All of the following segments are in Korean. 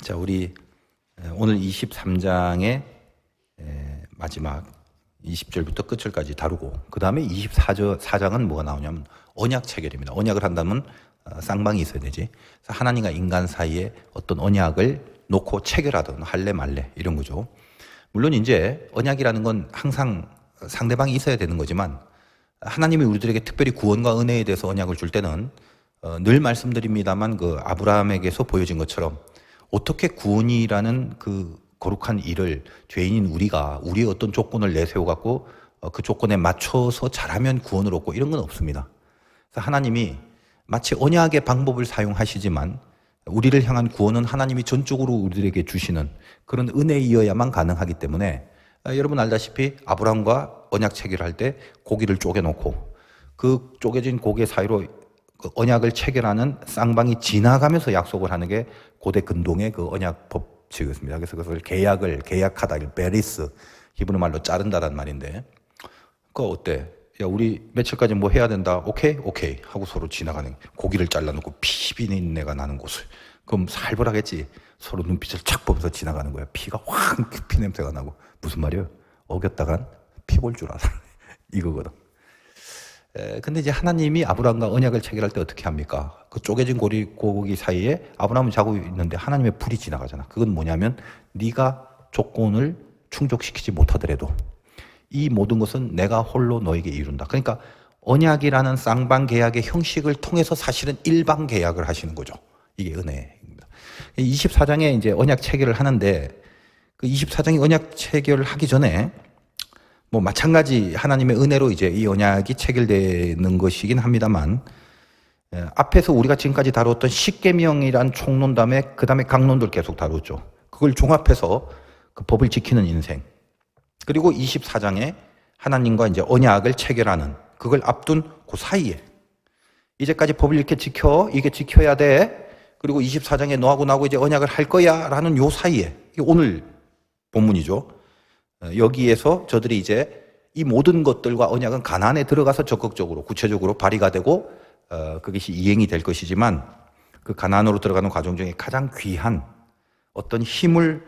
자, 우리 오늘 23장의 마지막 20절부터 끝절까지 다루고, 그 다음에 24장은 뭐가 나오냐면 언약 체결입니다. 언약을 한다면 쌍방이 있어야 되지. 하나님과 인간 사이에 어떤 언약을 놓고 체결하든 할래 말래 이런 거죠. 물론 이제 언약이라는 건 항상 상대방이 있어야 되는 거지만, 하나님이 우리들에게 특별히 구원과 은혜에 대해서 언약을 줄 때는 늘 말씀드립니다만, 그 아브라함에게서 보여진 것처럼 어떻게 구원이라는 그 거룩한 일을 죄인인 우리가 우리의 어떤 조건을 내세워 갖고 그 조건에 맞춰서 잘하면 구원을 얻고 이런 건 없습니다. 그래서 하나님이 마치 언약의 방법을 사용하시지만 우리를 향한 구원은 하나님이 전적으로 우리들에게 주시는 그런 은혜이어야만 가능하기 때문에, 여러분 알다시피 아브라함과 언약 체결할 때 고기를 쪼개놓고 그 쪼개진 고기 사이로 그 언약을 체결하는 쌍방이 지나가면서 약속을 하는 게 고대 근동의 그 언약 법칙이었습니다. 그래서 그것을 계약하다, 베리스, 히브리 말로 자른다라는 말인데, 그거 어때? 야, 우리 며칠까지 뭐 해야 된다. 오케이 하고 서로 지나가는, 고기를 잘라놓고 피 비린내가 나는 곳을, 그럼 살벌하겠지. 서로 눈빛을 착 보면서 지나가는 거야. 피가 확 피 냄새가 나고. 무슨 말이에요? 어겼다간 피 볼 줄 알아. 이거거든. 근데 이제 하나님이 아브라함과 언약을 체결할 때 어떻게 합니까? 그 쪼개진 고기 사이에 아브라함은 자고 있는데 하나님의 불이 지나가잖아. 그건 뭐냐면, 네가 조건을 충족시키지 못하더라도 이 모든 것은 내가 홀로 너에게 이룬다. 그러니까 언약이라는 쌍방 계약의 형식을 통해서 사실은 일방 계약을 하시는 거죠. 이게 은혜입니다. 24장에 이제 언약 체결을 하는데, 그 24장이 언약 체결을 하기 전에 뭐 마찬가지 하나님의 은혜로 이제 이 언약이 체결되는 것이긴 합니다만, 앞에서 우리가 지금까지 다루었던 십계명이란 총론 다음에 그 다음에 강론들 계속 다루었죠. 그걸 종합해서 그 법을 지키는 인생, 그리고 24장에 하나님과 이제 언약을 체결하는, 그걸 앞둔 그 사이에 이제까지 법을 이렇게 이게 지켜야 돼. 그리고 24장에 너하고 나하고 이제 언약을 할 거야 라는 요 사이에, 이게 오늘 본문이죠. 여기에서 저들이 이제 이 모든 것들과 언약은 가나안에 들어가서 적극적으로 구체적으로 발휘가 되고 그것이 이행이 될 것이지만, 그 가나안으로 들어가는 과정 중에 가장 귀한 어떤 힘을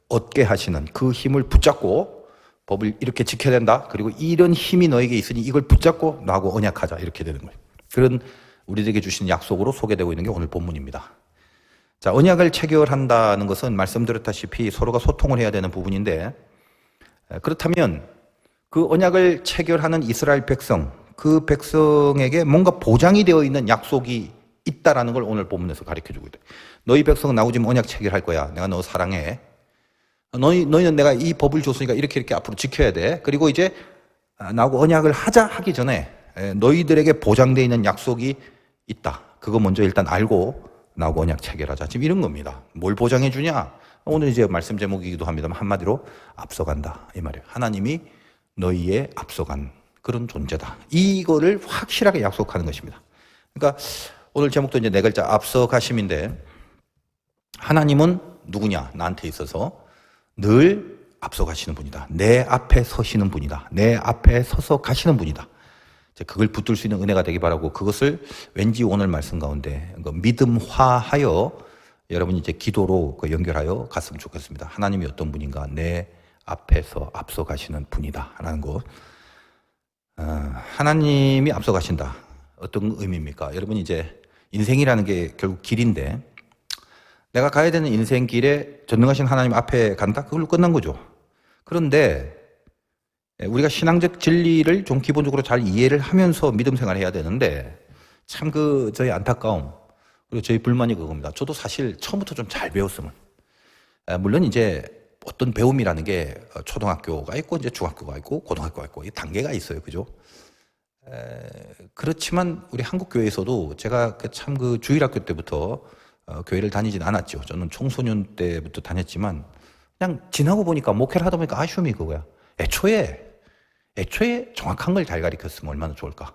얻게 하시는, 그 힘을 붙잡고 법을 이렇게 지켜야 된다. 그리고 이런 힘이 너에게 있으니 이걸 붙잡고 나하고 언약하자, 이렇게 되는 거예요. 그런 우리들에게 주신 약속으로 소개되고 있는 게 오늘 본문입니다. 자, 언약을 체결한다는 것은 말씀드렸다시피 서로가 소통을 해야 되는 부분인데, 그렇다면 그 언약을 체결하는 이스라엘 백성, 그 백성에게 뭔가 보장이 되어 있는 약속이 있다라는 걸 오늘 본문에서 가르쳐주고 있다. 너희 백성은 나오고 지금 언약 체결할 거야. 내가 너 사랑해. 너희는 내가 이 법을 줬으니까 이렇게 앞으로 지켜야 돼. 그리고 이제 나하고 언약을 하기 전에 너희들에게 보장되어 있는 약속이 있다. 그거 먼저 일단 알고 나하고 언약 체결하자. 지금 이런 겁니다. 뭘 보장해 주냐? 오늘 이제 말씀 제목이기도 합니다만, 한마디로 앞서간다 이 말이에요. 하나님이 너희의 앞서간 그런 존재다. 이거를 확실하게 약속하는 것입니다. 그러니까 오늘 제목도 이제 네 글자 앞서가심인데, 하나님은 누구냐? 나한테 있어서 늘 앞서가시는 분이다. 내 앞에 서시는 분이다. 내 앞에 서서 가시는 분이다. 그걸 붙들 수 있는 은혜가 되기 바라고, 그것을 왠지 오늘 말씀 가운데 믿음화하여 여러분이 이제 기도로 연결하여 갔으면 좋겠습니다. 하나님이 어떤 분인가? 내 앞에서 앞서가시는 분이다 라는 것. 하나님이 앞서가신다. 어떤 의미입니까? 여러분, 이제 인생이라는 게 결국 길인데, 내가 가야 되는 인생 길에 전능하신 하나님 앞에 간다? 그걸로 끝난 거죠. 그런데 우리가 신앙적 진리를 좀 기본적으로 잘 이해를 하면서 믿음 생활을 해야 되는데, 참 저희 안타까움, 그리고 저희 불만이 그겁니다. 저도 사실 처음부터 좀 잘 배웠으면. 물론 이제 어떤 배움이라는 게 초등학교가 있고 이제 중학교가 있고 고등학교가 있고 이 단계가 있어요. 그죠? 그렇지만 우리 한국 교회에서도 제가 참 주일학교 때부터 교회를 다니진 않았죠. 저는 청소년 때부터 다녔지만, 그냥 지나고 보니까, 목회를 하다 보니까 아쉬움이 그거야. 애초에 정확한 걸 잘 가르쳤으면 얼마나 좋을까.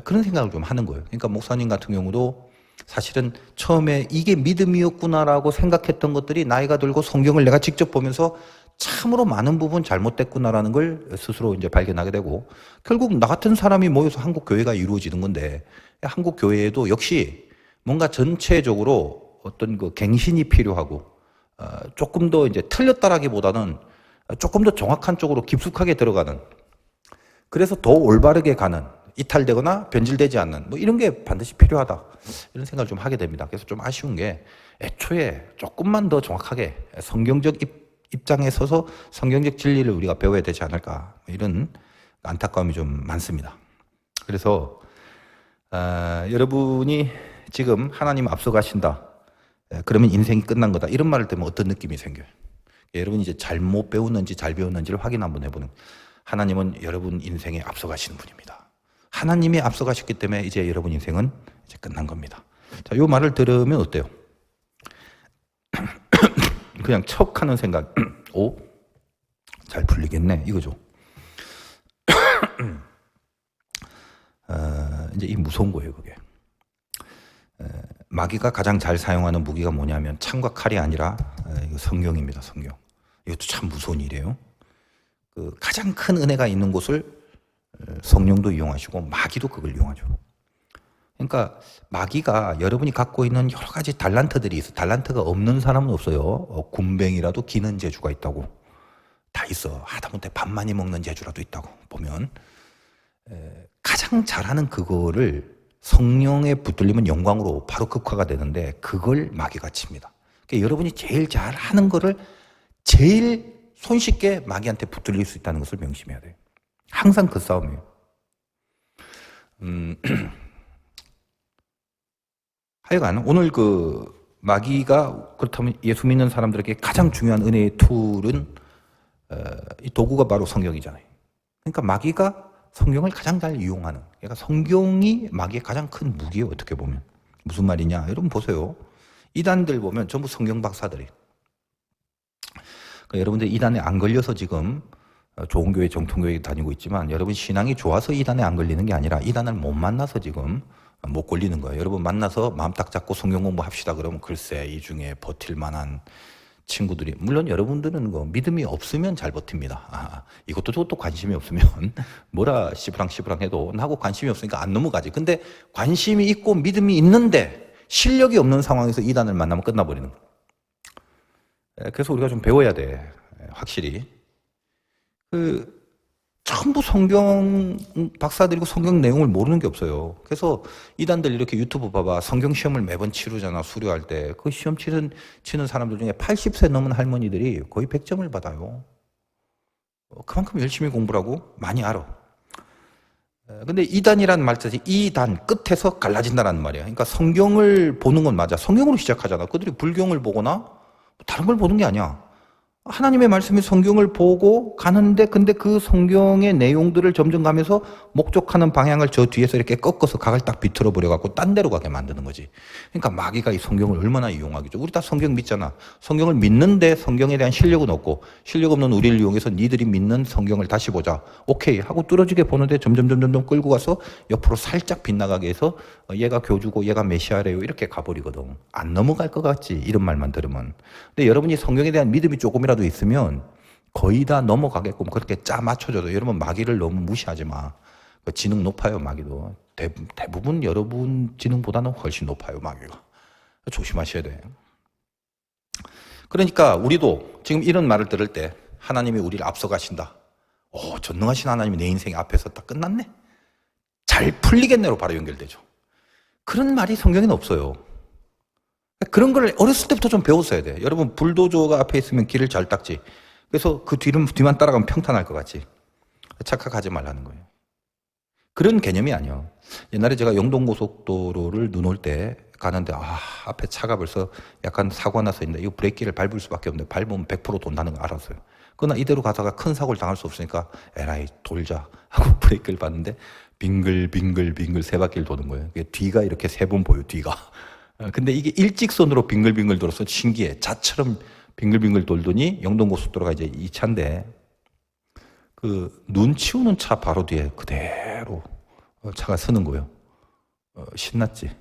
그런 생각을 좀 하는 거예요. 그러니까 목사님 같은 경우도 사실은 처음에 이게 믿음이었구나라고 생각했던 것들이 나이가 들고 성경을 내가 직접 보면서 참으로 많은 부분 잘못됐구나라는 걸 스스로 이제 발견하게 되고, 결국 나 같은 사람이 모여서 한국 교회가 이루어지는 건데, 한국 교회에도 역시 뭔가 전체적으로 어떤 그 갱신이 필요하고 조금 더 이제 틀렸다라기보다는 조금 더 정확한 쪽으로 깊숙하게 들어가는, 그래서 더 올바르게 가는, 이탈되거나 변질되지 않는 뭐 이런 게 반드시 필요하다, 이런 생각을 좀 하게 됩니다. 그래서 좀 아쉬운 게 애초에 조금만 더 정확하게 성경적 입장에 서서 성경적 진리를 우리가 배워야 되지 않을까, 이런 안타까움이 좀 많습니다. 그래서 여러분이 지금 하나님 앞서가신다, 그러면 인생이 끝난 거다, 이런 말을 들으면 어떤 느낌이 생겨요? 여러분이 이제 잘못 배웠는지 잘 배웠는지를 확인 한번 해보는. 하나님은 여러분 인생에 앞서가시는 분입니다. 하나님이 앞서가셨기 때문에 이제 여러분 인생은 이제 끝난 겁니다. 자, 이 말을 들으면 어때요? 그냥 척 하는 생각, 오? 잘 풀리겠네, 이거죠. 이제 이 무서운 거예요, 그게. 마귀가 가장 잘 사용하는 무기가 뭐냐면 창과 칼이 아니라 성경입니다, 성경. 이것도 참 무서운 일이에요. 그 가장 큰 은혜가 있는 곳을 성령도 이용하시고 마귀도 그걸 이용하죠. 그러니까 마귀가 여러분이 갖고 있는 여러 가지 달란트들이 있어. 달란트가 없는 사람은 없어요. 군뱅이라도 기는 재주가 있다고. 다 있어. 하다못해 밥 많이 먹는 재주라도 있다고 보면, 가장 잘하는 그거를 성령에 붙들리면 영광으로 바로 극화가 되는데, 그걸 마귀가 칩니다. 그러니까 여러분이 제일 잘하는 거를 제일 손쉽게 마귀한테 붙들릴 수 있다는 것을 명심해야 돼요. 항상 그 싸움이에요. 하여간 오늘 그 마귀가, 그렇다면 예수 믿는 사람들에게 가장 중요한 은혜의 툴은 이 도구가 바로 성경이잖아요. 그러니까 마귀가 성경을 가장 잘 이용하는, 그러니까 성경이 마귀의 가장 큰 무기예요, 어떻게 보면. 무슨 말이냐, 여러분 보세요. 이단들 보면 전부 성경 박사들이에요. 그러니까 여러분들 이단에 안 걸려서 지금 좋은 교회, 정통교회 다니고 있지만, 여러분 신앙이 좋아서 이단에 안 걸리는 게 아니라 이단을 못 만나서 지금 못 걸리는 거예요. 여러분 만나서 마음 딱 잡고 성경 공부합시다 그러면 글쎄 이 중에 버틸 만한 친구들이, 물론 여러분들은 뭐 믿음이 없으면 잘 버팁니다. 이것도 저것도 관심이 없으면 뭐라 씨부랑 해도 나하고 관심이 없으니까 안 넘어가지. 근데 관심이 있고 믿음이 있는데 실력이 없는 상황에서 이단을 만나면 끝나버리는 거예요. 그래서 우리가 좀 배워야 돼, 확실히. 전부 성경 박사들이고 성경 내용을 모르는 게 없어요. 그래서 이단들 이렇게 유튜브 봐봐. 성경 시험을 매번 치르잖아, 수료할 때. 그 시험 치는 사람들 중에 80세 넘은 할머니들이 거의 100점을 받아요. 그만큼 열심히 공부를 하고 많이 알아. 근데 이단이라는 말 자체, 이단, 끝에서 갈라진다는 말이야. 그러니까 성경을 보는 건 맞아. 성경으로 시작하잖아. 그들이 불경을 보거나 다른 걸 보는 게 아니야. 하나님의 말씀이 성경을 보고 가는데, 근데 그 성경의 내용들을 점점 가면서 목적하는 방향을 저 뒤에서 이렇게 꺾어서 각을 딱 비틀어 버려갖고 딴 데로 가게 만드는 거지. 그러니까 마귀가 이 성경을 얼마나 이용하겠죠. 우리 다 성경 믿잖아. 성경을 믿는데 성경에 대한 실력은 없고, 실력 없는 우리를 이용해서 니들이 믿는 성경을 다시 보자. 오케이 하고 뚫어지게 보는데 점점 끌고 가서 옆으로 살짝 빗나가게 해서 얘가 교주고 얘가 메시아래요, 이렇게 가버리거든. 안 넘어갈 것 같지, 이런 말만 들으면. 근데 여러분이 성경에 대한 믿음이 조금이라도 있으면 거의 다 넘어가게끔 그렇게 짜 맞춰줘도, 여러분 마귀를 너무 무시하지 마. 지능 높아요, 마귀도. 대부분 여러분 지능보다는 훨씬 높아요, 마귀가. 조심하셔야 돼. 그러니까 우리도 지금 이런 말을 들을 때 하나님이 우리를 앞서가신다. 전능하신 하나님이 내 인생 앞에서 딱 끝났네. 잘 풀리겠네로 바로 연결되죠. 그런 말이 성경에는 없어요. 그런 걸 어렸을 때부터 좀 배웠어야 돼. 여러분 불도저가 앞에 있으면 길을 잘 닦지. 그래서 그 뒤만 따라가면 평탄할 것 같지. 착각하지 말라는 거예요. 그런 개념이 아니야. 옛날에 제가 영동고속도로를 눈 올 때 가는데 앞에 차가 벌써 약간 사고가 나서 있는데 이거 브레이크를 밟을 수밖에 없는데 밟으면 100% 돈다는 거 알았어요. 그러나 이대로 가다가 큰 사고를 당할 수 없으니까 에라이 돌자 하고 브레이크를 밟는데 빙글 세 바퀴를 도는 거예요. 뒤가 이렇게 세 번 보여, 뒤가. 근데 이게 일직선으로 빙글빙글 돌아서 신기해. 자처럼 빙글빙글 돌더니 영동고속도로가 이제 2차인데 그 눈 치우는 차 바로 뒤에 그대로 차가 서는 거예요. 신났지.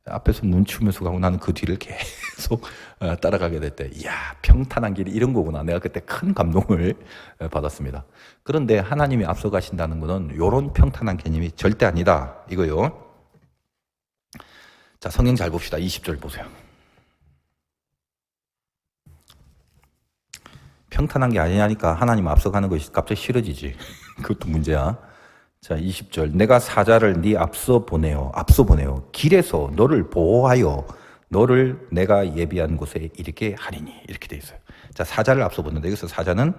앞에서 눈 치우면서 가고 나는 그 뒤를 계속 따라가게 됐대. 이야, 평탄한 길이 이런 거구나. 내가 그때 큰 감동을 받았습니다. 그런데 하나님이 앞서 가신다는 거는 이런 평탄한 개념이 절대 아니다, 이거요. 자, 성경 잘 봅시다. 20절 보세요. 평탄한 게 아니냐니까 하나님 앞서가는 것이 갑자기 싫어지지. 그것도 문제야. 자, 20절. 내가 사자를 네 앞서 보내어 길에서 너를 보호하여 너를 내가 예비한 곳에 이르게 하리니. 이렇게 돼 있어요. 자, 사자를 앞서 보낸다. 여기서 사자는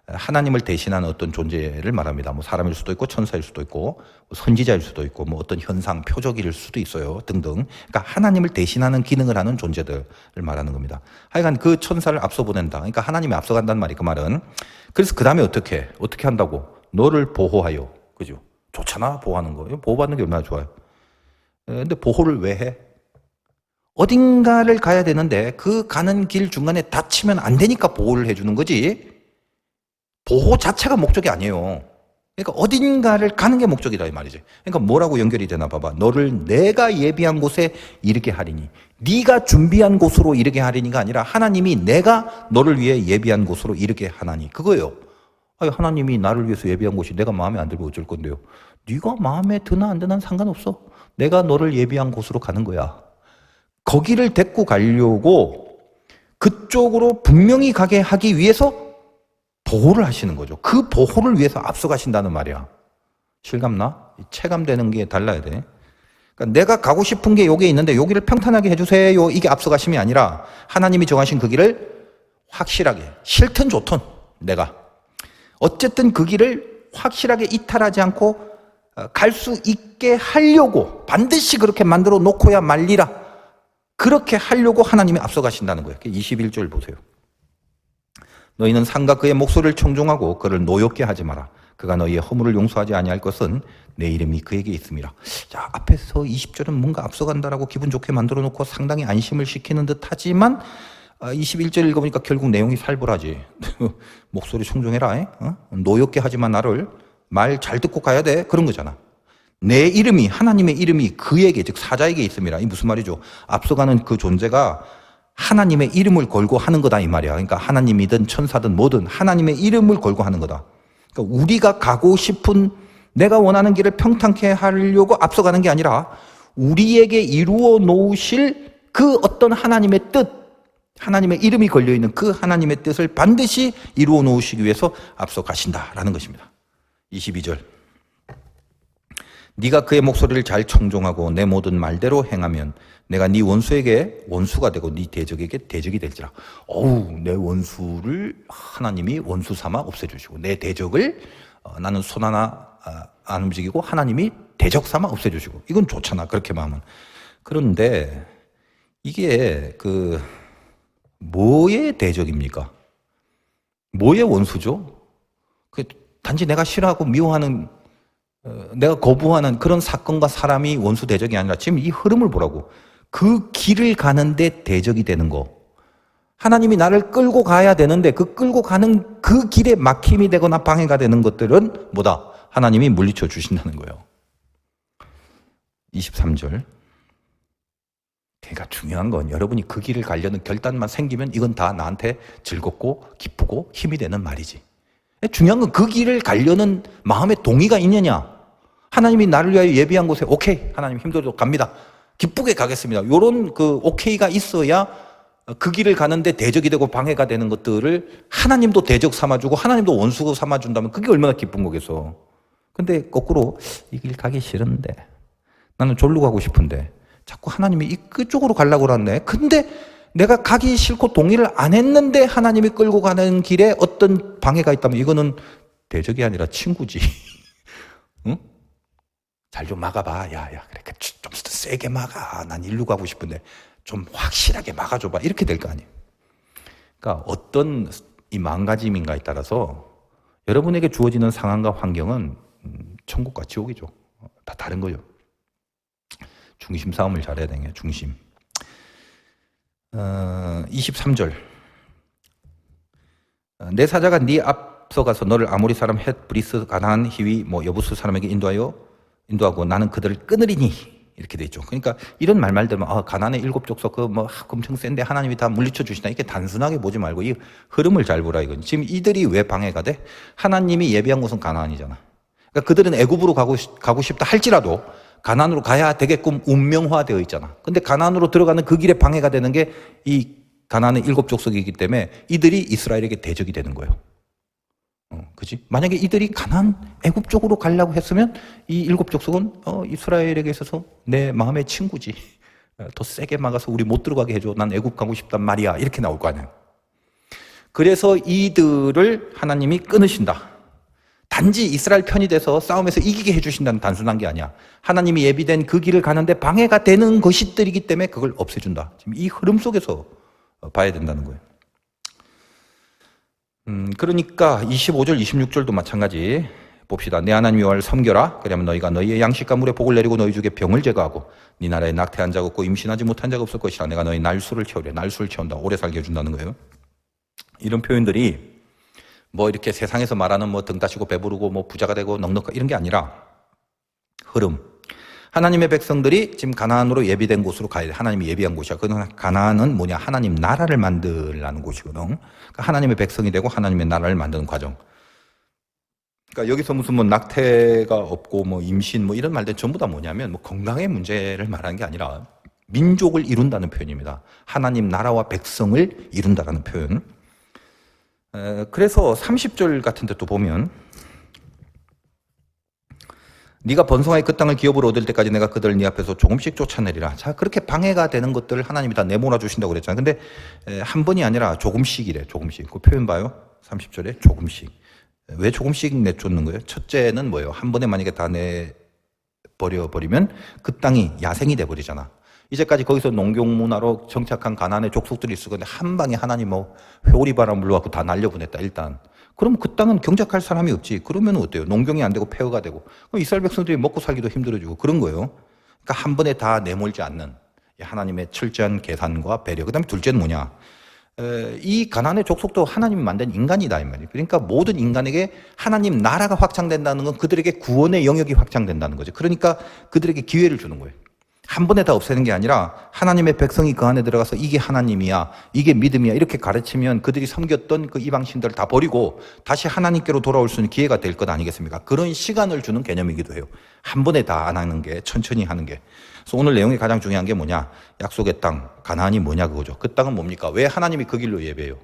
하나님을 대신하는 어떤 존재를 말합니다. 뭐 사람일 수도 있고 천사일 수도 있고 선지자일 수도 있고 뭐 어떤 현상, 표적일 수도 있어요. 등등. 그러니까 하나님을 대신하는 기능을 하는 존재들을 말하는 겁니다. 하여간 그 천사를 앞서 보낸다. 그러니까 하나님이 앞서간단 말이에요. 그 말은. 그래서 그 다음에 어떻게 한다고? 너를 보호하여. 그죠? 좋잖아, 보호하는 거. 보호받는 게 얼마나 좋아요. 근데 보호를 왜 해? 어딘가를 가야 되는데 그 가는 길 중간에 다치면 안 되니까 보호를 해주는 거지. 보호 자체가 목적이 아니에요. 그러니까 어딘가를 가는 게 목적이다 이 말이지. 그러니까 뭐라고 연결이 되나 봐봐. 너를 내가 예비한 곳에 이르게 하리니. 네가 준비한 곳으로 이르게 하리니가 아니라 하나님이 내가 너를 위해 예비한 곳으로 이르게 하나니. 그거예요. 아니, 하나님이 나를 위해서 예비한 곳이 내가 마음에 안 들면 어쩔 건데요. 네가 마음에 드나 안 드나 상관없어. 내가 너를 예비한 곳으로 가는 거야. 거기를 데리고 가려고 그쪽으로 분명히 가게 하기 위해서 보호를 하시는 거죠. 그 보호를 위해서 앞서가신다는 말이야. 실감나? 체감되는 게 달라야 돼. 그러니까 내가 가고 싶은 게 여기에 있는데 여기를 평탄하게 해주세요. 이게 앞서가심이 아니라 하나님이 정하신 그 길을 확실하게, 싫든 좋든 내가 어쨌든 그 길을 확실하게 이탈하지 않고 갈 수 있게 하려고 반드시 그렇게 만들어 놓고야 말리라. 그렇게 하려고 하나님이 앞서가신다는 거예요. 21절 보세요. 너희는 상과 그의 목소리를 청종하고 그를 노엽게 하지 마라. 그가 너희의 허물을 용서하지 아니할 것은 내 이름이 그에게 있음이라. 자, 앞에서 20절은 뭔가 앞서간다라고 기분 좋게 만들어 놓고 상당히 안심을 시키는 듯 하지만 21절 읽어보니까 결국 내용이 살벌하지. 목소리 청종해라. 노엽게 하지만 나를 말 잘 듣고 가야 돼. 그런 거잖아. 내 이름이, 하나님의 이름이 그에게, 즉 사자에게 있음이라. 이 무슨 말이죠? 앞서가는 그 존재가 하나님의 이름을 걸고 하는 거다 이 말이야. 그러니까 하나님이든 천사든 뭐든 하나님의 이름을 걸고 하는 거다. 그러니까 우리가 가고 싶은 내가 원하는 길을 평탄케 하려고 앞서가는 게 아니라 우리에게 이루어 놓으실 그 어떤 하나님의 뜻, 하나님의 이름이 걸려있는 그 하나님의 뜻을 반드시 이루어 놓으시기 위해서 앞서가신다라는 것입니다. 22절. 네가 그의 목소리를 잘 청종하고 내 모든 말대로 행하면 내가 네 원수에게 원수가 되고 네 대적에게 대적이 될지라. 내 원수를 하나님이 원수 삼아 없애주시고 내 대적을 나는 손 하나 안 움직이고 하나님이 대적 삼아 없애주시고. 이건 좋잖아, 그렇게만 하면. 그런데 이게 뭐의 대적입니까? 뭐의 원수죠? 단지 내가 싫어하고 미워하는 내가 거부하는 그런 사건과 사람이 원수 대적이 아니라 지금 이 흐름을 보라고. 그 길을 가는데 대적이 되는 거. 하나님이 나를 끌고 가야 되는데 그 끌고 가는 그 길에 막힘이 되거나 방해가 되는 것들은 뭐다? 하나님이 물리쳐 주신다는 거예요. 23절. 그러니까 중요한 건 여러분이 그 길을 가려는 결단만 생기면 이건 다 나한테 즐겁고 기쁘고 힘이 되는 말이지. 중요한 건 그 길을 가려는 마음의 동의가 있느냐. 하나님이 나를 위하여 예비한 곳에 오케이, 하나님 힘들어도 갑니다. 기쁘게 가겠습니다. 이런 그 오케이가 있어야 그 길을 가는데 대적이 되고 방해가 되는 것들을 하나님도 대적 삼아주고 하나님도 원수 삼아준다면 그게 얼마나 기쁜 거겠어. 근데 거꾸로 이 길 가기 싫은데 나는 졸로 가고 싶은데 자꾸 하나님이 그쪽으로 가려고 그러네. 근데 내가 가기 싫고 동의를 안 했는데 하나님이 끌고 가는 길에 어떤 방해가 있다면 이거는 대적이 아니라 친구지. 응? 잘 좀 막아봐. 야, 그래. 좀 세게 막아. 난 일로 가고 싶은데 좀 확실하게 막아줘봐. 이렇게 될 거 아니에요. 그러니까 어떤 이 망가짐인가에 따라서 여러분에게 주어지는 상황과 환경은 천국과 지옥이죠. 다 다른 거죠. 중심 싸움을 잘해야 되는 게 중심. 23절. 내 사자가 네 앞서가서 너를 아모리 사람 헷, 브리스, 가나안, 히위, 여부스 사람에게 인도하고 나는 그들을 끊으리니. 이렇게 돼 있죠. 그러니까 이런 말만 들으면 가나안의 7족속 엄청 센데 하나님이 다 물리쳐 주시나. 이렇게 단순하게 보지 말고 이 흐름을 잘 보라 이건. 지금 이들이 왜 방해가 돼? 하나님이 예비한 곳은 가나안이잖아. 그러니까 그들은 애굽으로 가고 싶다 할지라도 가나안으로 가야 되게끔 운명화되어 있잖아. 근데 가나안으로 들어가는 그 길에 방해가 되는 게 이 가나안은 7족속이기 때문에 이들이 이스라엘에게 대적이 되는 거예요. 그지? 만약에 이들이 가나안 애굽 쪽으로 가려고 했으면 이 7족속은 이스라엘에게 있어서 내 마음의 친구지. 더 세게 막아서 우리 못 들어가게 해줘. 난 애굽 가고 싶단 말이야. 이렇게 나올 거 아니에요. 그래서 이들을 하나님이 끊으신다. 단지 이스라엘 편이 돼서 싸움에서 이기게 해주신다는 단순한 게 아니야. 하나님이 예비된 그 길을 가는데 방해가 되는 것들이기 때문에 그걸 없애준다. 지금 이 흐름 속에서 봐야 된다는 거예요. 그러니까 25절, 26절도 마찬가지 봅시다. 내 하나님 여호와를 섬겨라. 그러면 너희가 너희의 양식과 물에 복을 내리고 너희 중에 병을 제거하고 네 나라에 낙태한 자가 없고 임신하지 못한 자가 없을 것이라. 내가 너희 날수를 채우려. 날수를 채운다. 오래 살게 해준다는 거예요. 이런 표현들이 뭐 이렇게 세상에서 말하는 뭐 등 다치고 배부르고 뭐 부자가 되고 넉넉하고 이런 게 아니라 흐름. 하나님의 백성들이 지금 가나안으로 예비된 곳으로 가야 돼. 하나님이 예비한 곳이야. 그 가나안은 뭐냐? 하나님 나라를 만들라는 곳이거든. 그러니까 하나님의 백성이 되고 하나님의 나라를 만드는 과정. 그러니까 여기서 무슨 뭐 낙태가 없고 뭐 임신 뭐 이런 말들 전부 다 뭐냐면 뭐 건강의 문제를 말하는 게 아니라 민족을 이룬다는 표현입니다. 하나님 나라와 백성을 이룬다라는 표현. 그래서 30절 같은 데 또 보면 네가 번성하여 그 땅을 기업으로 얻을 때까지 내가 그들을 네 앞에서 조금씩 쫓아내리라. 자, 그렇게 방해가 되는 것들을 하나님이 다 내몰아 주신다고 그랬잖아요. 근데 한 번이 아니라 조금씩이래. 조금씩. 그 표현 봐요. 30절에 조금씩. 왜 조금씩 내쫓는 거예요? 첫째는 뭐예요? 한 번에 만약에 다 내버려버리면 그 땅이 야생이 돼버리잖아. 이제까지 거기서 농경 문화로 정착한 가나안의 족속들이 있을 건데 한 방에 하나님 뭐 회오리 바람 불러갖고 다 날려보냈다 일단. 그럼 그 땅은 경작할 사람이 없지. 그러면 어때요? 농경이 안 되고 폐허가 되고 그럼 이스라엘 백성들이 먹고 살기도 힘들어지고 그런 거예요. 그러니까 한 번에 다 내몰지 않는 하나님의 철저한 계산과 배려. 그 다음에 둘째는 뭐냐? 이 가나안의 족속도 하나님이 만든 인간이다 이 말이에요. 그러니까 모든 인간에게 하나님 나라가 확장된다는 건 그들에게 구원의 영역이 확장된다는 거죠. 그러니까 그들에게 기회를 주는 거예요. 한 번에 다 없애는 게 아니라 하나님의 백성이 그 안에 들어가서 이게 하나님이야, 이게 믿음이야 이렇게 가르치면 그들이 섬겼던 그 이방신들을 다 버리고 다시 하나님께로 돌아올 수 있는 기회가 될 것 아니겠습니까? 그런 시간을 주는 개념이기도 해요. 한 번에 다 안 하는 게, 천천히 하는 게. 그래서 오늘 내용이 가장 중요한 게 뭐냐? 약속의 땅, 가나안이 뭐냐 그거죠. 그 땅은 뭡니까? 왜 하나님이 그 길로 예배해요?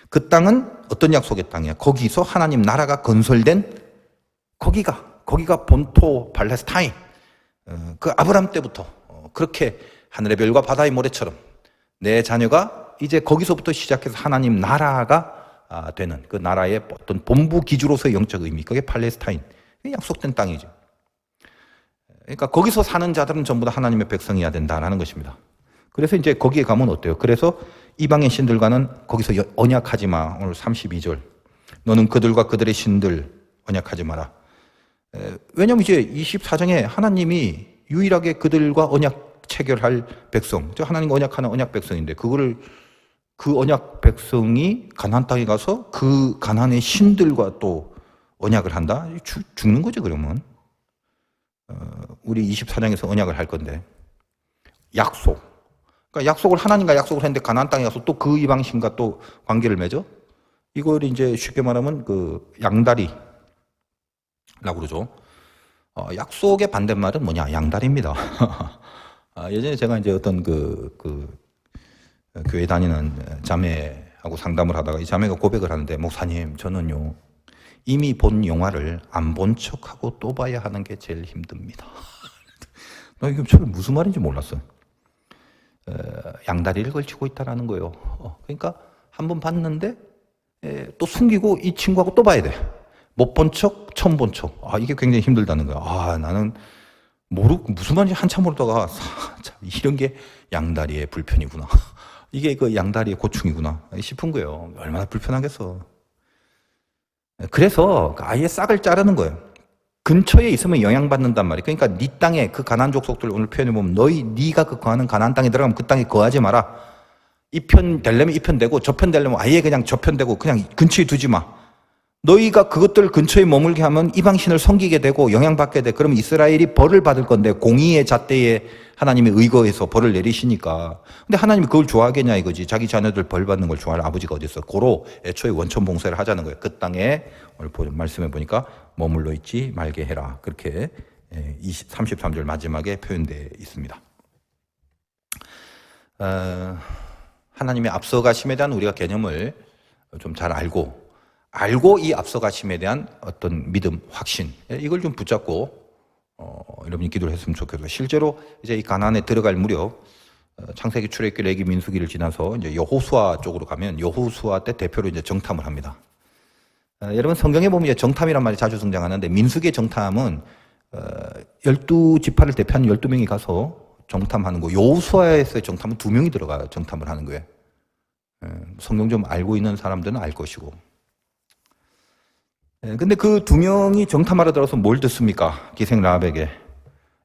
그 땅은 어떤 약속의 땅이야? 거기서 하나님 나라가 건설된 거기가 본토 팔레스타인. 그 아브람 때부터 그렇게 하늘의 별과 바다의 모래처럼 내 자녀가 이제 거기서부터 시작해서 하나님 나라가 되는 그 나라의 어떤 본부 기주로서의 영적 의미, 그게 팔레스타인, 약속된 땅이죠. 그러니까 거기서 사는 자들은 전부 다 하나님의 백성이어야 된다라는 것입니다. 그래서 이제 거기에 가면 어때요? 그래서 이방의 신들과는 거기서 언약하지 마. 오늘 32절. 너는 그들과 그들의 신들 언약하지 마라. 왜냐면 이제 24장에 하나님이 유일하게 그들과 언약 체결할 백성, 하나님과 언약하는 언약 백성인데 그 언약 백성이 가나안 땅에 가서 그 가나안의 신들과 또 언약을 한다? 죽는 거죠 그러면. 우리 24장에서 언약을 할 건데 약속. 그러니까 약속을 하나님과 약속을 했는데 가나안 땅에 가서 또 그 이방신과 또 관계를 맺어? 이걸 이제 쉽게 말하면 그 양다리라고 그러죠. 약속의 반대말은 뭐냐? 양다리입니다. 예전에 제가 이제 어떤 교회 다니는 자매하고 상담을 하다가 이 자매가 고백을 하는데, 목사님, 저는요, 이미 본 영화를 안 본 척하고 또 봐야 하는 게 제일 힘듭니다. 나 이게 처음에 무슨 말인지 몰랐어요. 양다리를 걸치고 있다라는 거예요. 그러니까 한 번 봤는데 또 숨기고 이 친구하고 또 봐야 돼. 못 본 척, 처음 본 척. 이게 굉장히 힘들다는 거야. 나는 모르고 무슨 말인지 한참 모르다가 참 이런 게 양다리의 불편이구나. 이게 그 양다리의 고충이구나 싶은 거예요. 얼마나 불편하겠어. 그래서 아예 싹을 자르는 거예요. 근처에 있으면 영향받는단 말이에요. 그러니까 네 땅에 그 가나안 족속들 오늘 표현해 보면 네가 그 거하는 가나안 땅에 들어가면 그 땅에 거하지 마라. 이 편 되려면 이 편 되고 저 편 되려면 아예 그냥 저 편 되고 그냥 근처에 두지 마. 너희가 그것들 근처에 머물게 하면 이방신을 섬기게 되고 영향받게 돼. 그러면 이스라엘이 벌을 받을 건데, 공의의 잣대에 하나님이 의거해서 벌을 내리시니까. 근데 하나님이 그걸 좋아하겠냐 이거지. 자기 자녀들 벌 받는 걸 좋아할 아버지가 어디 있어. 고로 애초에 원천 봉쇄를 하자는 거예요. 그 땅에 오늘 말씀해 보니까 머물러 있지 말게 해라. 그렇게 33절 마지막에 표현되어 있습니다. 하나님의 앞서가심에 대한 우리가 개념을 좀 잘 알고 이 앞서가심에 대한 어떤 믿음, 확신 이걸 좀 붙잡고 여러분이 기도를 했으면 좋겠어요. 실제로 이제 이 가나안에 들어갈 무렵 창세기, 출애굽기, 레위, 민수기를 지나서 이제 여호수아 쪽으로 가면 여호수아 때 대표로 이제 정탐을 합니다. 여러분 성경에 보면 이제 정탐이란 말이 자주 등장하는데 민수기의 정탐은 12지파를 대표하는 12명이 가서 정탐하는 거. 여호수아에서의 정탐은 2명이 들어가 정탐을 하는 거예요. 성경 좀 알고 있는 사람들은 알 것이고. 근데 그 2명이 정탐하러 들어서 뭘 듣습니까? 기생 라합에게.